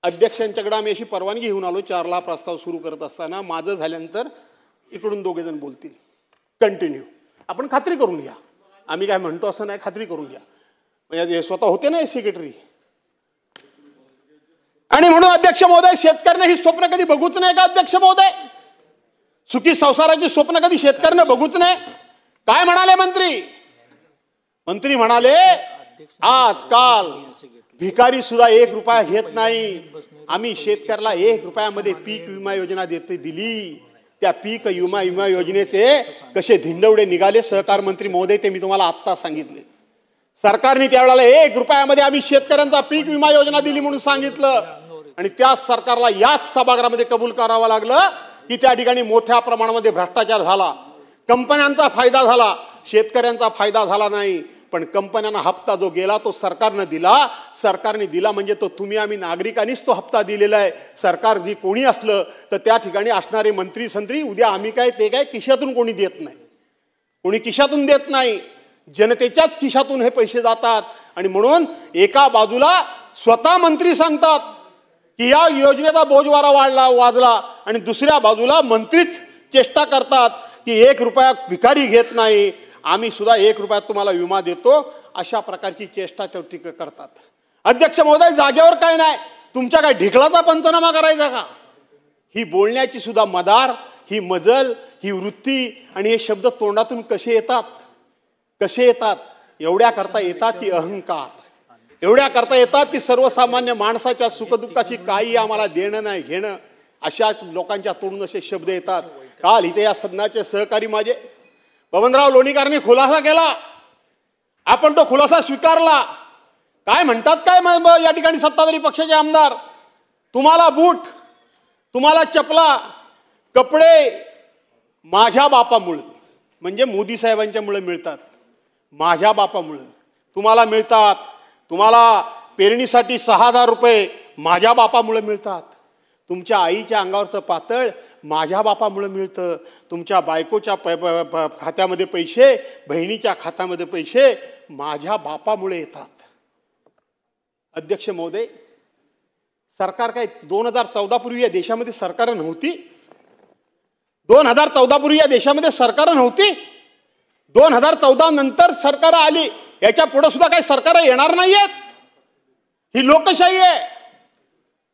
अध्यक्षांच्याकडे आम्ही अशी परवानगी घेऊन आलो 4ला प्रस्ताव सुरू करत असताना माझं झाल्यानंतर इकडून दोघे जण बोलतील. कंटिन्यू आपण खात्री करून घ्या. आम्ही काय म्हणतो असं नाही, खात्री करून घ्या. म्हणजे स्वतः होते ना सेक्रेटरी. आणि म्हणून अध्यक्ष महोदय शेतकऱ्यांना ही स्वप्न कधी बघूच नाही का? अध्यक्ष महोदय सुखी संसाराची स्वप्न कधी शेतकऱ्यांना बघूच नाही. काय म्हणाले मंत्री? मंत्री म्हणाले आजकाल भिकारी सुद्धा 1 रुपया घेत नाही. आम्ही शेतकऱ्याला 1 रुपयामध्ये पीक विमा योजना दिली. त्या पीक विमा योजनेचे कसे धिंडवडे निघाले सहकार मंत्री महोदय ते मी तुम्हाला आत्ता सांगितले. सरकारने त्यावेळेला 1 रुपयामध्ये आम्ही शेतकऱ्यांचा पीक विमा योजना दिली म्हणून सांगितलं आणि त्याच सरकारला याच सभागृहामध्ये कबूल करावं लागलं की त्या ठिकाणी मोठ्या प्रमाणामध्ये भ्रष्टाचार झाला. कंपन्यांचा फायदा झाला, शेतकऱ्यांचा फायदा झाला नाही. पण कंपन्यांना हप्ता जो गेला तो सरकारने दिला म्हणजे तो तुम्ही आम्ही नागरिकांनीच तो हप्ता दिलेला आहे. सरकार जी कोणी असलं तर त्या ठिकाणी असणारे मंत्री संत्री उद्या आम्ही काय ते काय खिशातून कोणी देत नाही, कोणी खिशातून देत नाही, जनतेच्याच खिशातून हे पैसे जातात. आणि म्हणून एका बाजूला स्वतः मंत्री सांगतात की या योजनेचा बोजवारा वाजला आणि दुसऱ्या बाजूला मंत्रीच चेष्टा करतात की 1 रुपया भिकारी घेत नाही, आम्ही सुद्धा 1 रुपयात तुम्हाला विमा देतो, अशा प्रकारची चेष्टा टीका करतात. अध्यक्ष महोदय जागेवर काय नाही, तुमच्या काय ढिकलाचा पंचनामा करायचा का? ही बोलण्याची सुद्धा मदार, ही मजल, ही वृत्ती आणि हे शब्द तोंडातून कसे येतात? एवढ्या करता येतात की अहंकार, एवढ्या करता येतात की सर्वसामान्य माणसाच्या सुखदुःखाची काही आम्हाला देणं नाही घेणं, अशा लोकांच्या तोंडून असे शब्द येतात. काल इथे या सदनाचे सहकारी माझे बबनराव लोणीकरांनी खुलासा केला, आपण तो खुलासा स्वीकारला. काय म्हणतात काय या ठिकाणी सत्ताधारी पक्षाचे आमदार, तुम्हाला बूट, तुम्हाला चपला, कपडे माझ्या बापामुळे म्हणजे मोदी साहेबांच्या मुळे मिळतात, माझ्या बापामुळे तुम्हाला मिळतात. तुम्हाला पेरणीसाठी 6,000 रुपये माझ्या बापामुळे मिळतात. तुमच्या आईच्या अंगावरचं पातळ माझ्या बापामुळे मिळतं. तुमच्या बायकोच्या खात्यामध्ये पैसे, बहिणीच्या खात्यामध्ये पैसे माझ्या बापामुळे येतात. अध्यक्ष महोदय सरकार काय 2014 पूर्वी या देशामध्ये सरकार नव्हती? 2014 पूर्वी या देशामध्ये सरकार नव्हती? 2014 नंतर सरकार आली, याच्या पुढे सुद्धा काही सरकार येणार नाहीयेत. ही लोकशाही आहे,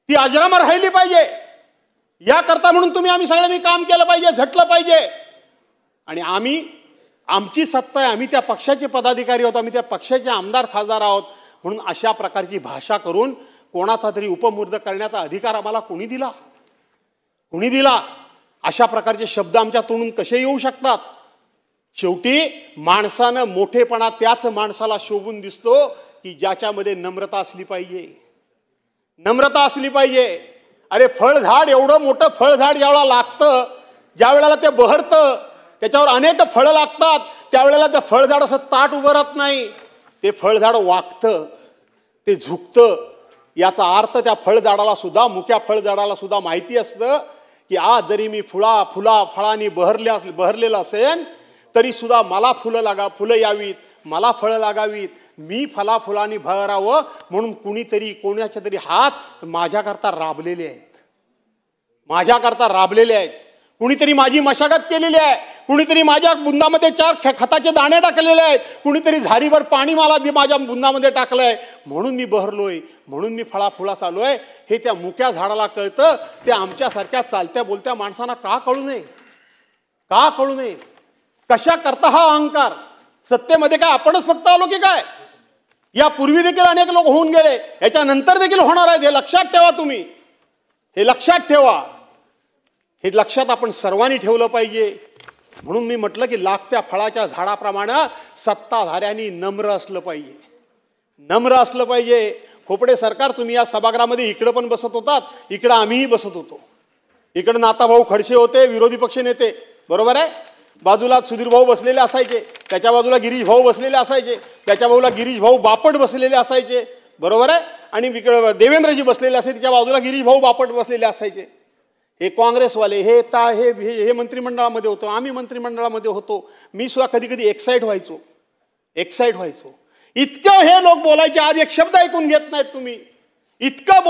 ती अजरामर राहिली पाहिजे. याकरता म्हणून तुम्ही आम्ही सगळ्यांनी काम केलं पाहिजे, झटलं पाहिजे. आणि आमची सत्ता आहे, आम्ही त्या पक्षाचे पदाधिकारी आहोत, आम्ही त्या पक्षाचे आमदार खासदार आहोत, म्हणून अशा प्रकारची भाषा करून कोणाचा तरी उपमुर्द करण्याचा अधिकार आम्हाला कोणी दिला? अशा प्रकारचे शब्द आमच्या तोंडून कसे येऊ शकतात? शेवटी माणसानं मोठेपणा त्याच माणसाला शोभून दिसतो की ज्याच्यामध्ये नम्रता असली पाहिजे, नम्रता असली पाहिजे. अरे फळझाड, एवढं मोठं फळझाड ज्यावेळेला लागतं, ज्या वेळेला ते बहरतं, त्याच्यावर अनेक फळं लागतात, त्यावेळेला ते फळझाड असं ताट उभं राहत नाही, ते फळझाड वाकतं, ते झुकतं. याचा अर्थ त्या फळझाडाला सुद्धा, मुख्या फळझाडाला सुद्धा माहिती असतं की आज जरी मी फळांनी बहरलेलं असेल तरी सुद्धा मला फुलं यावीत, मला फळं लागावीत, मी फुलांनी भरावं म्हणून कोणाच्या तरी हात माझ्याकरता राबलेले आहेत. कुणीतरी माझी मशागत केलेली आहे, कुणीतरी माझ्या बुंदामध्ये 4 खताचे दाणे टाकलेले आहेत, कुणीतरी झारीभर पाणी मला माझ्या बुंदामध्ये टाकलंय, म्हणून मी बहरलोय, म्हणून मी फळात आलोय. हे त्या मुक्या झाडाला कळतं, ते आमच्यासारख्या चालत्या बोलत्या माणसांना का कळू नये? कशा करता हा अहंकार? सत्तेमध्ये काय आपणच फक्त आलो की काय? यापूर्वी देखील अनेक लोक होऊन गेले, याच्यानंतर देखील होणार आहेत. हे लक्षात ठेवा, तुम्ही हे लक्षात ठेवा. हे लक्षात आपण सर्वांनी ठेवलं पाहिजे. म्हणून मी म्हटलं की लागत्या फळाच्या झाडाप्रमाणे सत्ताधाऱ्यांनी नम्र असलं पाहिजे. खोपडे सरकार, तुम्ही या सभागृहामध्ये इकडं पण बसत होतात, इकडं आम्हीही बसत होतो. इकडं नाताभाऊ खडसे होते, विरोधी पक्ष नेते, बरोबर आहे. बाजूला सुधीर भाऊ बसलेले असायचे, त्याच्या बाजूला गिरीश भाऊ बसलेले असायचे, त्याच्या बाजूला गिरीश भाऊ बापट बसलेले असायचे, बरोबर आहे. आणि इकडे देवेंद्रजी बसलेले असायचे, त्याच्या बाजूला गिरीश भाऊ बापट बसलेले असायचे. हे काँग्रेसवाले हे मंत्रिमंडळामध्ये होतो, आम्ही मंत्रिमंडळामध्ये होतो. मी सुद्धा कधी कधी एक्साइट व्हायचो. इतकं हे लोक बोलायचे, आज एक शब्द ऐकून घेत नाहीत तुम्ही. इतकं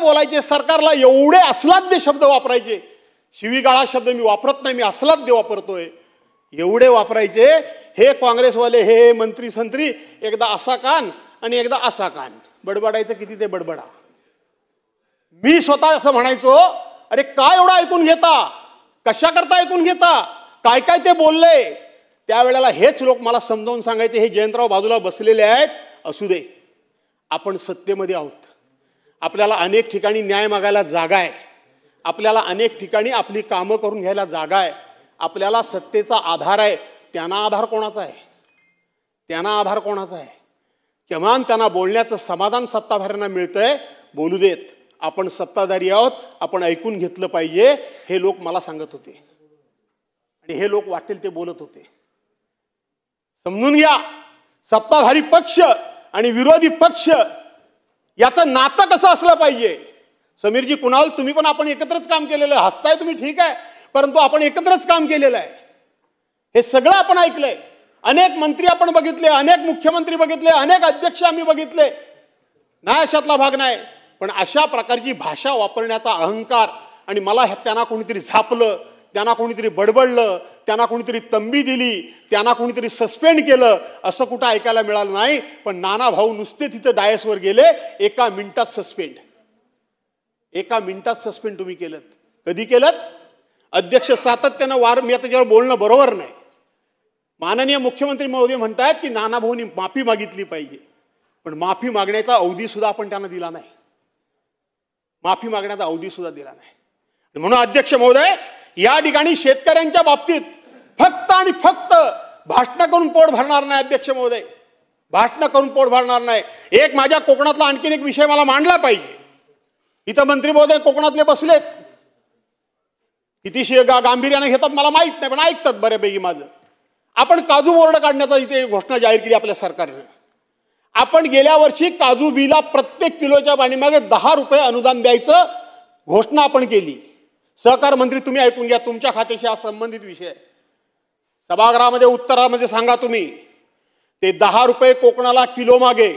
बोलायचे, सरकारला एवढे अस्लाद्य शब्द वापरायचे. शिवीगाळा शब्द मी वापरत नाही, मी अस्लाद्य वापरतोय. एवढे वापरायचे हे काँग्रेसवाले, हे मंत्री संत्री, एकदा असा कान आणि एकदा असा कान. बडबडायचं किती ते बडबडा. मी स्वतः असं म्हणायचो, अरे काय एवढं ऐकून घेता, कशा करता ऐकून घेता, काय काय ते बोलले. त्यावेळेला हेच लोक मला समजावून सांगायचे, हे जयंतराव बाजूला बसलेले आहेत, असू दे, आपण सत्तेमध्ये आहोत, आपल्याला अनेक ठिकाणी न्याय मागायला जागा आहे, आपल्याला अनेक ठिकाणी आपली कामं करून घ्यायला जागा आहे, आपल्याला सत्तेचा आधार आहे. त्यांना आधार कोणाचा आहे? किमान त्यांना बोलण्याचं समाधान सत्ताधाऱ्यांना मिळतंय, बोलू देत, आपण सत्ताधारी आहोत, आपण ऐकून घेतलं पाहिजे, हे लोक मला सांगत होते. आणि हे लोक वाटेल ते बोलत होते. समजून घ्या, सत्ताधारी पक्ष आणि विरोधी पक्ष याचं नातं कसं असलं पाहिजे. समीरजी, कुणाल, तुम्ही पण आपण एकत्रच काम केलेलं आहे. हसताय तुम्ही, ठीक आहे, परंतु आपण एकत्रच काम केलेलं आहे. हे सगळं आपण ऐकलंय. अनेक मंत्री आपण बघितले, अनेक मुख्यमंत्री बघितले, अनेक अध्यक्ष आम्ही बघितले, नाही अशातला भाग नाही. पण अशा प्रकारची भाषा वापरण्याचा अहंकार, आणि मला त्यांना कोणीतरी झापलं, त्यांना कोणीतरी बडबडलं, त्यांना कोणीतरी तंबी दिली, त्यांना कोणीतरी सस्पेंड केलं, असं कुठं ऐकायला मिळालं नाही. पण नाना भाऊ नुसते तिथं डायसवर गेले, 1 मिनिटात सस्पेंड. 1 मिनिटात सस्पेंड तुम्ही केलं. कधी केलं? अध्यक्ष सातत्यानं मी आता त्याच्यावर बोलणं बरोबर नाही. माननीय मुख्यमंत्री महोदय म्हणतात की नाना भाऊनी माफी मागितली पाहिजे, पण माफी मागण्याचा अवधी सुद्धा आपण त्यांना दिला नाही. म्हणून अध्यक्ष महोदय, या ठिकाणी शेतकऱ्यांच्या बाबतीत फक्त आणि फक्त भाषण करून पोट भरणार नाही. अध्यक्ष महोदय, भाषण करून पोट भरणार नाही. एक माझ्या कोकणातला आणखीन एक विषय मला मांडला पाहिजे. इथं मंत्री महोदय कोकणातले बसलेत, किती गांभीर्याने घेतात मला माहित नाही, पण ऐकतात बऱ्यापैकी माझं. आपण काजू बोर्ड काढण्याचा इथे घोषणा जाहीर केली आपल्या सरकारने. आपण गेल्या वर्षी काजू बिला प्रत्येक किलोच्या पाणीमागे 10 रुपये अनुदान द्यायचं घोषणा आपण केली. सहकार मंत्री, तुम्ही ऐकून घ्या, तुमच्या खात्याशी हा संबंधित विषय आहे. सभागृहामध्ये उत्तरामध्ये सांगा तुम्ही. ते 10 रुपये कोकणाला किलो मागे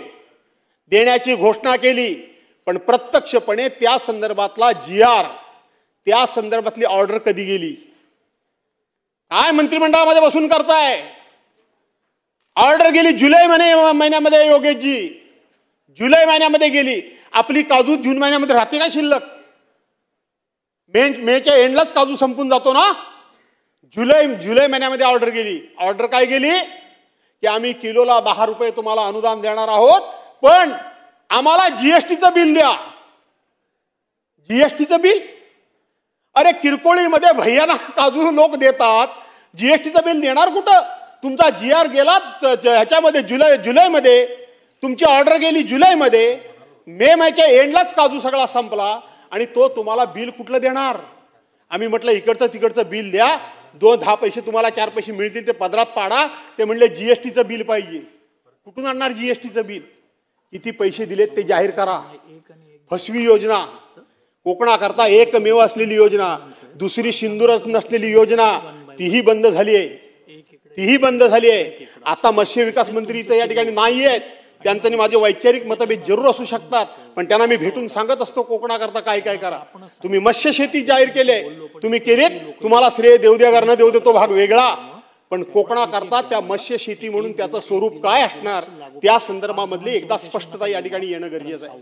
देण्याची घोषणा केली, पण प्रत्यक्षपणे त्या संदर्भातला GR, त्या संदर्भातली ऑर्डर कधी गेली? काय मंत्रिमंडळामध्ये बसून करताय? ऑर्डर गेली जुलै महिन्यामध्ये. योगेशजी, जुलै महिन्यामध्ये गेली. आपली काजू जून महिन्यामध्ये राहते का शिल्लक? मेच्या एंडलाच काजू संपून जातो ना. जुलै महिन्यामध्ये ऑर्डर गेली. ऑर्डर काय गेली की आम्ही किलोला 10 रुपये तुम्हाला अनुदान देणार आहोत, पण आम्हाला जीएसटीचं बिल द्या. जीएसटीचं बिल? अरे किरकोळीमध्ये भैयाना काजू लोक देतात, जीएसटीचं बिल देणार कुठं? तुमचा GR गेला ह्याच्यामध्ये जुलैमध्ये, तुमची ऑर्डर गेली जुलैमध्ये, मे महिन्याच्या एंडलाच काजू सगळा संपला, आणि तो तुम्हाला बिल कुठलं देणार? आम्ही म्हटलं इकडचं तिकडचं बिल द्या, 2-10 पैसे तुम्हाला 4 पैसे मिळतील ते पदरात पाडा. ते म्हणले जीएसटीचं बिल पाहिजे. कुठून आणणार जीएसटीचं बिल? किती पैसे दिलेत ते जाहीर करा. फसवी योजना, कोकणाकरता एकमेव असलेली योजना, दुसरी सिंदूरच नसलेली योजना, तीही बंद झाली आहे. आता मत्स्य विकास मंत्री इथं या ठिकाणी नाही आहेत, त्यांचं आणि माझे वैचारिक मतभेद जरूर असू शकतात, पण त्यांना मी भेटून सांगत असतो कोकणाकरता काय काय करा. तुम्ही मत्स्य शेती जाहीर केले, तुम्ही केलेत, तुम्हाला श्रेय देऊ द्या का न देऊ दे तो भाग वेगळा, पण कोकणाकरता त्या मत्स्य शेती म्हणून त्याचं स्वरूप काय असणार त्या संदर्भामधली एकदा स्पष्टता या ठिकाणी येणं गरजेचं आहे.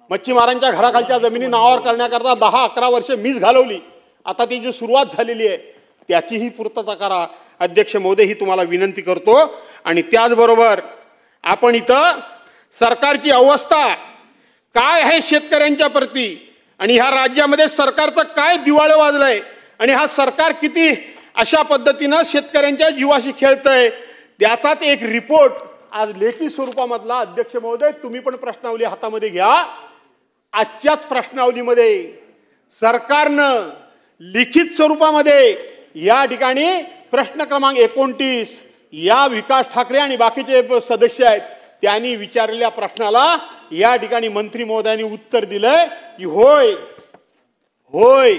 मच्छीमारांच्या घराखालच्या जमिनी नावावर करण्याकरता 10-11 वर्ष मीच घालवली. आता ती जी सुरुवात झालेली आहे त्याचीही पूर्तता करा. अध्यक्ष महोदय, ही तुम्हाला विनंती करतो. आणि त्याचबरोबर आपण इथं सरकारची अवस्था काय आहे शेतकऱ्यांच्या प्रती, आणि ह्या राज्यामध्ये सरकारचं काय दिवाळं वाजलंय, आणि हा सरकार किती अशा पद्धतीनं शेतकऱ्यांच्या जीवाशी खेळतंय, त्याचाच एक रिपोर्ट आज लेखी स्वरूपामधला अध्यक्ष महोदय तुम्ही पण प्रश्नावली हातामध्ये घ्या. आजच्याच प्रश्नावलीमध्ये सरकारनं लिखित स्वरूपामध्ये या ठिकाणी प्रश्न क्रमांक 29 या विकास ठाकरे आणि बाकीचे सदस्य आहेत त्यांनी विचारलेल्या प्रश्नाला या ठिकाणी मंत्री महोदयांनी उत्तर दिलंय की होय होय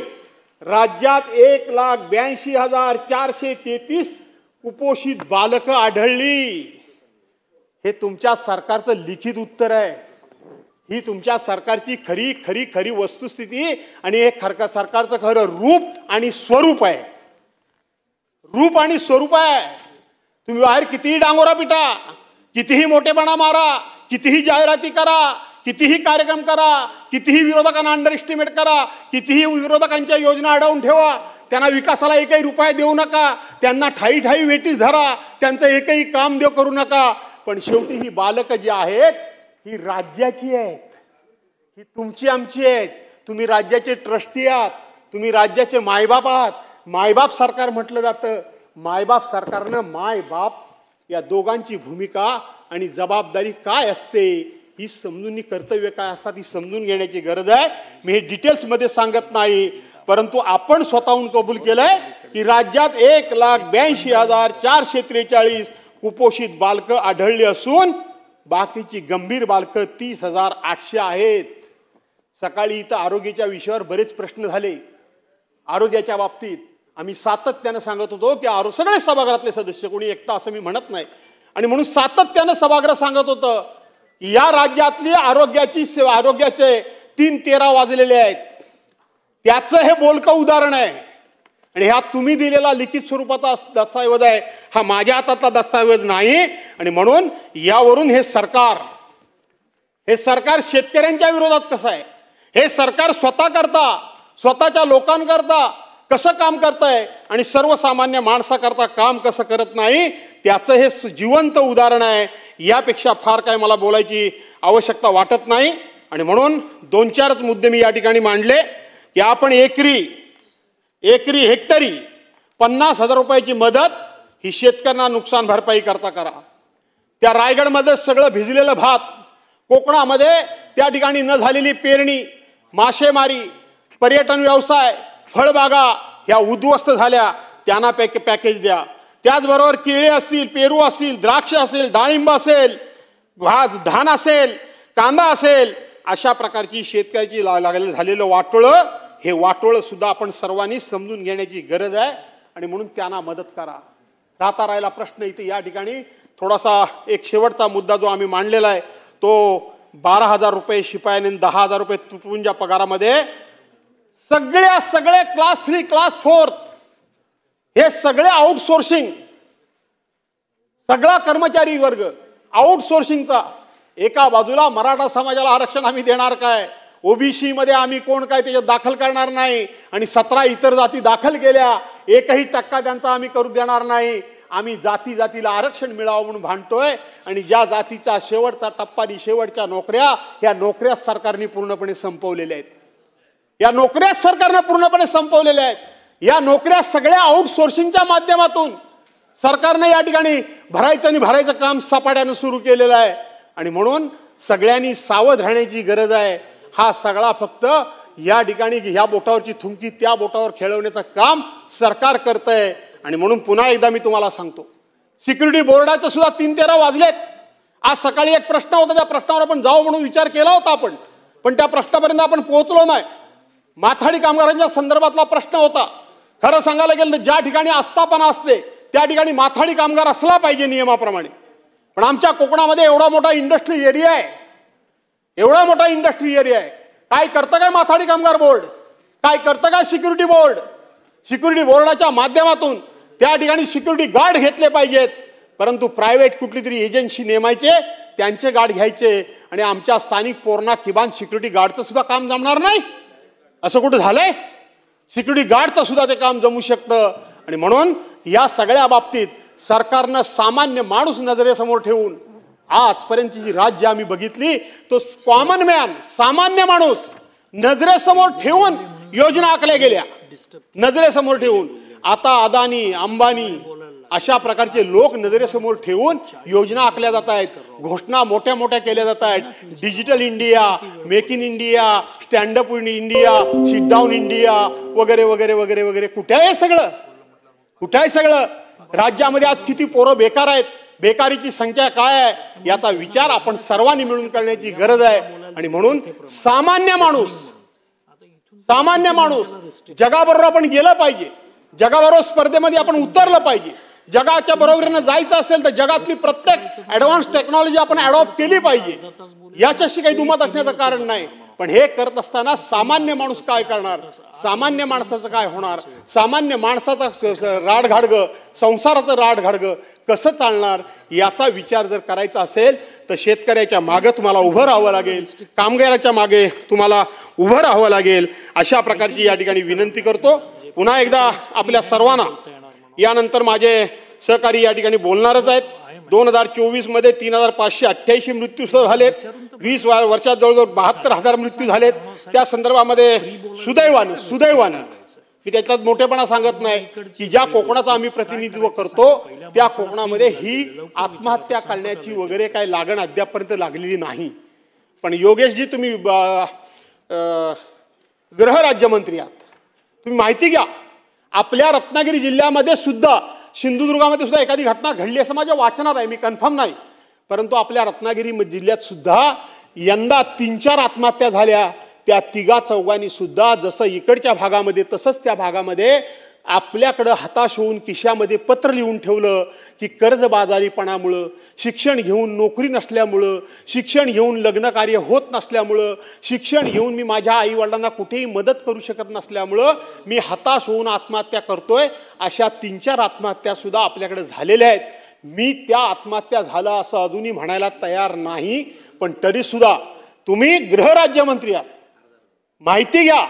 राज्यात 1,82,433 कुपोषित बालकं आढळली. हे तुमच्या सरकारचं लिखित उत्तर आहे. ही तुमच्या सरकारची खरी खरी खरी वस्तुस्थिती आणि हे सरकारचं खरं रूप आणि स्वरूप आहे. रूप आणि स्वरूप आहे. तुम्ही बाहेर कितीही डांगोरा पिटा, कितीही मोठेपणा मारा, कितीही जाहिराती करा, कितीही कार्यक्रम करा, कितीही विरोधकांना अंडर एस्टिमेट करा, कितीही विरोधकांच्या योजना अडवून ठेवा, त्यांना विकासाला एकही रुपया देऊ नका, त्यांना ठाई ठाई वेटीस धरा, त्यांचं एकही काम करू नका, पण शेवटी ही बालकं जी आहेत ही राज्याची आहेत, ही तुमची आमची आहेत. तुम्ही राज्याचे ट्रस्टी आहात, तुम्ही राज्याचे मायबाप आहात. मायबाप सरकार म्हटलं जातं. मायबाप सरकारनं मायबाप या दोघांची भूमिका आणि जबाबदारी काय असते ही समजून, कर्तव्य काय असतात ही समजून घेण्याची गरज आहे. मी हे डिटेल्समध्ये सांगत नाही, परंतु आपण स्वतःहून कबूल केलंय की राज्यात 1,82,443 कुपोषित बालकं आढळली असून बाकीची गंभीर बालकं 30,800 आहेत. सकाळी इथं आरोग्याच्या विषयावर बरेच प्रश्न झाले. आरोग्याच्या बाबतीत आम्ही सातत्यानं सांगत होतो की सगळे सभागृहातले सदस्य, कोणी एकटा असं मी म्हणत नाही, आणि म्हणून सातत्यानं सभागृह सांगत होतं की या राज्यातली आरोग्याचे 3-13 वाजलेले आहेत. त्याचं हे बोलकं उदाहरण आहे. आणि हा तुम्ही दिलेला लिखित स्वरूपाचा दस्तऐवज आहे, हा माझ्या हातातला दस्तऐवज नाही. आणि म्हणून यावरून हे सरकार शेतकऱ्यांच्या विरोधात कसं आहे, हे सरकार स्वतःच्या लोकांकरता कसं काम करतंय आणि सर्वसामान्य माणसाकरता काम कसं करत नाही, त्याचं हे जिवंत उदाहरण आहे. यापेक्षा फार काय मला बोलायची आवश्यकता वाटत नाही. आणि म्हणून 2-4 मुद्दे मी या ठिकाणी मांडले की आपण हेक्टरी 50,000 रुपयाची मदत ही शेतकऱ्यांना नुकसान भरपाई करता करा. त्या रायगडमध्ये सगळं भिजलेलं भात, कोकणामध्ये त्या ठिकाणी न झालेली पेरणी, मासेमारी, पर्यटन व्यवसाय, फळबागा ह्या उद्ध्वस्त झाल्या, त्यांना पॅकेज द्या. त्याचबरोबर केळी असतील, पेरू असतील, द्राक्ष असेल, डाळिंब असेल, धान असेल, कांदा असेल, अशा प्रकारची शेतकऱ्याची झालेलं वाटोळं, हे वाटोळं सुद्धा आपण सर्वांनी समजून घेण्याची गरज आहे. आणि म्हणून त्यांना मदत करा. राहिला प्रश्न इथे या ठिकाणी थोडासा एक शेवटचा मुद्दा जो आम्ही मांडलेला आहे तो 12,000 रुपये शिपायाने 10,000 रुपये तुटपुंजा पगारामध्ये सगळे क्लास 3 क्लास 4 हे सगळे आउटसोर्सिंग, सगळा कर्मचारी वर्ग आउटसोर्सिंगचा. एका बाजूला मराठा समाजाला आरक्षण आम्ही देणार काय, ओबीसी मध्ये आम्ही कोण काय त्याच्यात दाखल करणार नाही, आणि 17 इतर जाती दाखल केल्या, 1% त्यांचा आम्ही करू देणार नाही. आम्ही जातीला आरक्षण मिळावं म्हणून भांडतोय. आणि ज्या जातीचा शेवटचा टप्पा, शेवटच्या नोकऱ्या, या नोकऱ्या सरकारने पूर्णपणे संपवलेल्या आहेत. या नोकऱ्या सरकारने पूर्णपणे संपवलेल्या आहेत. या नोकऱ्या सगळ्या आउटसोर्सिंगच्या माध्यमातून सरकारने या ठिकाणी भरायचं काम सपाट्यानं सुरू केलेलं आहे. आणि म्हणून सगळ्यांनी सावध राहण्याची गरज आहे. हा सगळा फक्त या ठिकाणी ह्या बोटावरची थुंकी त्या बोटावर खेळवण्याचं काम सरकार करतंय. आणि म्हणून पुन्हा एकदा मी तुम्हाला सांगतो, सिक्युरिटी बोर्डाचं सुद्धा 3-13 वाजलेत. आज सकाळी एक प्रश्न होता, त्या प्रश्नावर आपण जाऊ म्हणून विचार केला होता पण त्या प्रश्नापर्यंत आपण पोहोचलो नाही. माथाडी कामगारांच्या संदर्भातला प्रश्न होता. खरं सांगायला गेलं तर ज्या ठिकाणी आस्थापना असते त्या ठिकाणी माथाडी कामगार असला पाहिजे नियमाप्रमाणे. पण आमच्या कोकणामध्ये एवढा मोठा इंडस्ट्री एरिया आहे, काय करतं काय माथाडी कामगार बोर्ड, काय करतं काय सिक्युरिटी बोर्ड. सिक्युरिटी बोर्डाच्या माध्यमातून त्या ठिकाणी सिक्युरिटी गार्ड घेतले पाहिजेत, परंतु प्रायव्हेट कुठली तरी एजन्सी नेमायचे, त्यांचे गार्ड घ्यायचे, आणि आमच्या स्थानिक पोरणा किमान सिक्युरिटी गार्डचं सुद्धा काम जमणार नाही. असं कुठं झालंय? सिक्युरिटी गार्डचं सुद्धा ते काम जमू शकतं. आणि म्हणून या सगळ्या बाबतीत सरकारनं सामान्य माणूस नजरेसमोर ठेवून आजपर्यंतची जी राज्य आम्ही बघितली तो कॉमन मॅन, सामान्य माणूस नजरेसमोर ठेवून योजना आखल्या गेल्या, नजरेसमोर ठेवून. आता अदानी, अंबानी अशा प्रकारचे लोक नजरेसमोर ठेवून योजना आखल्या जात आहेत, घोषणा मोठ्या मोठ्या केल्या जात आहेत. Digital India, make in India, stand up India, sit down India वगैरे वगैरे वगैरे वगैरे. कुठे आहे सगळं? कुठे आहे सगळं? राज्यामध्ये आज किती पोरं बेकार आहेत, बेकारीची संख्या काय आहे, याचा विचार आपण सर्वांनी मिळून करण्याची गरज आहे. आणि म्हणून सामान्य माणूस जगाबरोबर आपण गेलं पाहिजे, जगाबरोबर स्पर्धेमध्ये आपण उतरलं पाहिजे. जगाच्या बरोबरीनं जायचं असेल तर जगातली प्रत्येक ऍडव्हान्स टेक्नॉलॉजी आपण अडॉप्ट केली पाहिजे. याच्याशी काही दुमत असण्याचं कारण नाही. पण हे करत असताना सामान्य माणूस काय करणार, सामान्य माणसाचं काय होणार, सामान्य माणसाचा राडघाडगं, संसाराचं राडघाडगं कसं चालणार, याचा विचार जर करायचा असेल तर शेतकऱ्याच्या मागे तुम्हाला उभं राहावं लागेल, कामगाराच्या मागे तुम्हाला उभं राहावं लागेल. अशा प्रकारची या ठिकाणी विनंती करतो. पुन्हा एकदा आपल्या सर्वांना, यानंतर माझे सहकारी या ठिकाणी बोलणारच आहेत. 2024 मध्ये 3588 मृत्यू झालेत, 20 वर्षात जवळजवळ 72,000 मृत्यू झालेत. त्या संदर्भामध्ये सुदैवाने मी त्याच्यात मोठेपणा सांगत नाही की ज्या कोकणाचं आम्ही प्रतिनिधित्व करतो त्या कोकणामध्ये ही आत्महत्या करण्याची वगैरे काही लागण अद्यापपर्यंत लागलेली नाही. पण योगेशजी, तुम्ही गृहराज्यमंत्री आहात, तुम्ही माहिती घ्या, आपल्या रत्नागिरी जिल्ह्यामध्ये सुद्धा, सिंधुदुर्गामध्ये सुद्धा एखादी घटना घडली असं माझ्या वाचनात आहे, मी कन्फर्म नाही, परंतु आपल्या रत्नागिरी जिल्ह्यात सुद्धा यंदा 3-4 आत्महत्या झाल्या. त्या 3-4 सुद्धा जसं इकडच्या भागामध्ये तसंच त्या भागामध्ये आपल्याकडं हताश होऊन खिशामध्ये पत्र लिहून ठेवलं की कर्जबाजारीपणामुळं, शिक्षण घेऊन नोकरी नसल्यामुळं, शिक्षण घेऊन लग्नकार्य होत नसल्यामुळं, शिक्षण घेऊन मी माझ्या आईवडिलांना कुठेही मदत करू शकत नसल्यामुळं मी हताश होऊन आत्महत्या करतोय. अशा 3-4 आत्महत्या सुद्धा आपल्याकडे झालेल्या आहेत. मी त्या आत्महत्या झाला असं अजूनही म्हणायला तयार नाही, पण तरी सुद्धा तुम्ही गृहराज्यमंत्री आहात, माहिती घ्या,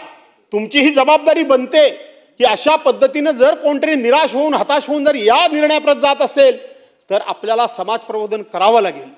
तुमची ही जबाबदारी बनते की अशा पद्धतीने जर कोणतरी निराश होऊन, हताश होऊन जर या निर्णयाप्रत जात असेल तर आपल्याला समाज प्रबोधन करावं लागेल.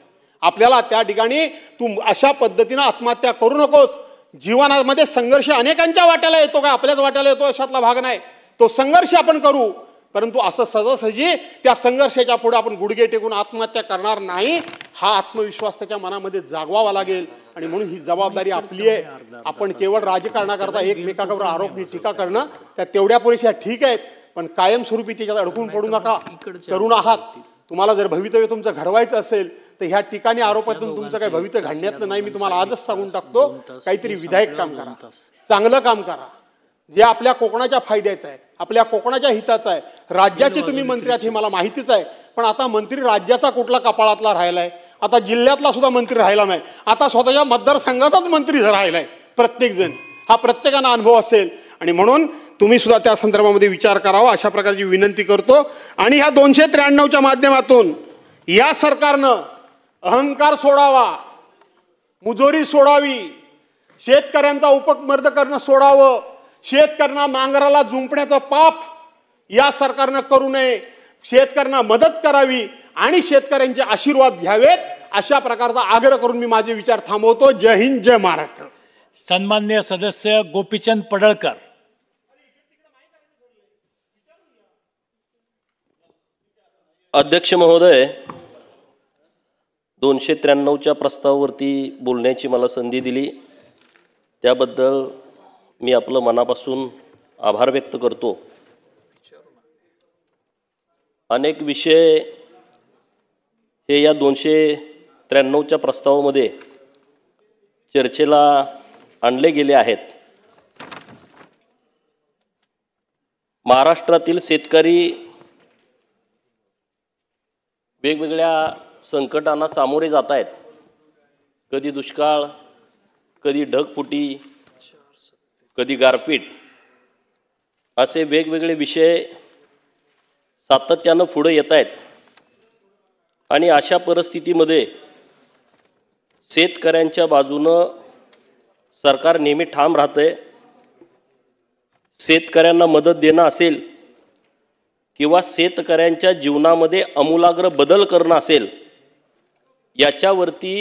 आपल्याला त्या ठिकाणी तू अशा पद्धतीने आत्महत्या करू नकोस. जीवनामध्ये संघर्ष अनेकांच्या वाट्याला येतो, काय आपल्याच वाट्याला येतो अशातला भाग नाही. तो संघर्ष आपण करू, परंतु असं सहजासहजी त्या संघर्षाच्या पुढे आपण गुडघे टेकून आत्महत्या करणार नाही. हा आत्मविश्वास त्याच्या मनामध्ये जागवावा लागेल. आणि म्हणून ही जबाबदारी आपली आहे. आपण केवळ राजकारणाकरता एकमेकांवर आरोप टीका करणं त्या तेवढ्या पुरेशा ठीक आहेत, पण कायमस्वरूपी त्याच्यात अडकून पडू नका. तरुण आहात, तुम्हाला जर भवितव्य तुमचं घडवायचं असेल तर ह्या ठिकाणी आरोपातून तुमचं काही भवितव्य घडण्यातलं नाही. मी तुम्हाला आजच सांगून टाकतो, काहीतरी विधायक काम करा, चांगलं काम करा, जे आपल्या कोकणाच्या फायद्याचं आहे, आपल्या कोकणाच्या हिताचं आहे. राज्याचे तुम्ही मंत्री आहात हे मला माहितीच आहे, पण आता मंत्री राज्याचा कुठला कपाळातला राहिलाय, आता जिल्ह्यातला सुद्धा मंत्री राहिला नाही, आता स्वतःच्या मतदारसंघाचाच मंत्री राहिलाय प्रत्येक जण. हा प्रत्येकाला अनुभव असेल आणि म्हणून तुम्ही सुद्धा त्या संदर्भामध्ये विचार करावा, अशा प्रकारची विनंती करतो. आणि ह्या 293च्या माध्यमातून या सरकारनं अहंकार सोडावा, मुजोरी सोडावी, शेतकऱ्यांचा उपमर्द करणं सोडावं, शेतकऱ्यांना नांगराला जुंपण्याचं पाप या सरकारनं करू नये, शेतकऱ्यांना मदत करावी आणि शेतकऱ्यांचे आशीर्वाद घ्यावेत, अशा प्रकारचा आग्रह करून मी माझे विचार थांबवतो. जय हिंद, जय महाराष्ट्र. सन्माननीय सदस्य गोपीचंद पडळकर. अध्यक्ष महोदय, 293च्या प्रस्तावावरती बोलण्याची मला संधी दिली त्याबद्दल मी आपलं मनापासून आभार व्यक्त करतो. अनेक विषय हे या 293च्या प्रस्तावामध्ये चर्चेला आणले गेले आहेत. महाराष्ट्रातील शेतकरी वेगवेगळ्या संकटांना सामोरे जात आहेत. कधी दुष्काळ, कधी ढगफुटी, कधी गारपीट, असे वेगवेगळे विषय सातत्यानं पुढे येत आहेत. आणि अशा परिस्थितीमध्ये शेतकऱ्यांच्या बाजूनं सरकार नेहमी ठाम राहतंय. शेतकऱ्यांना मदत देणं असेल किंवा शेतकऱ्यांच्या जीवनामध्ये आमूलाग्र बदल करणं असेल, याच्यावरती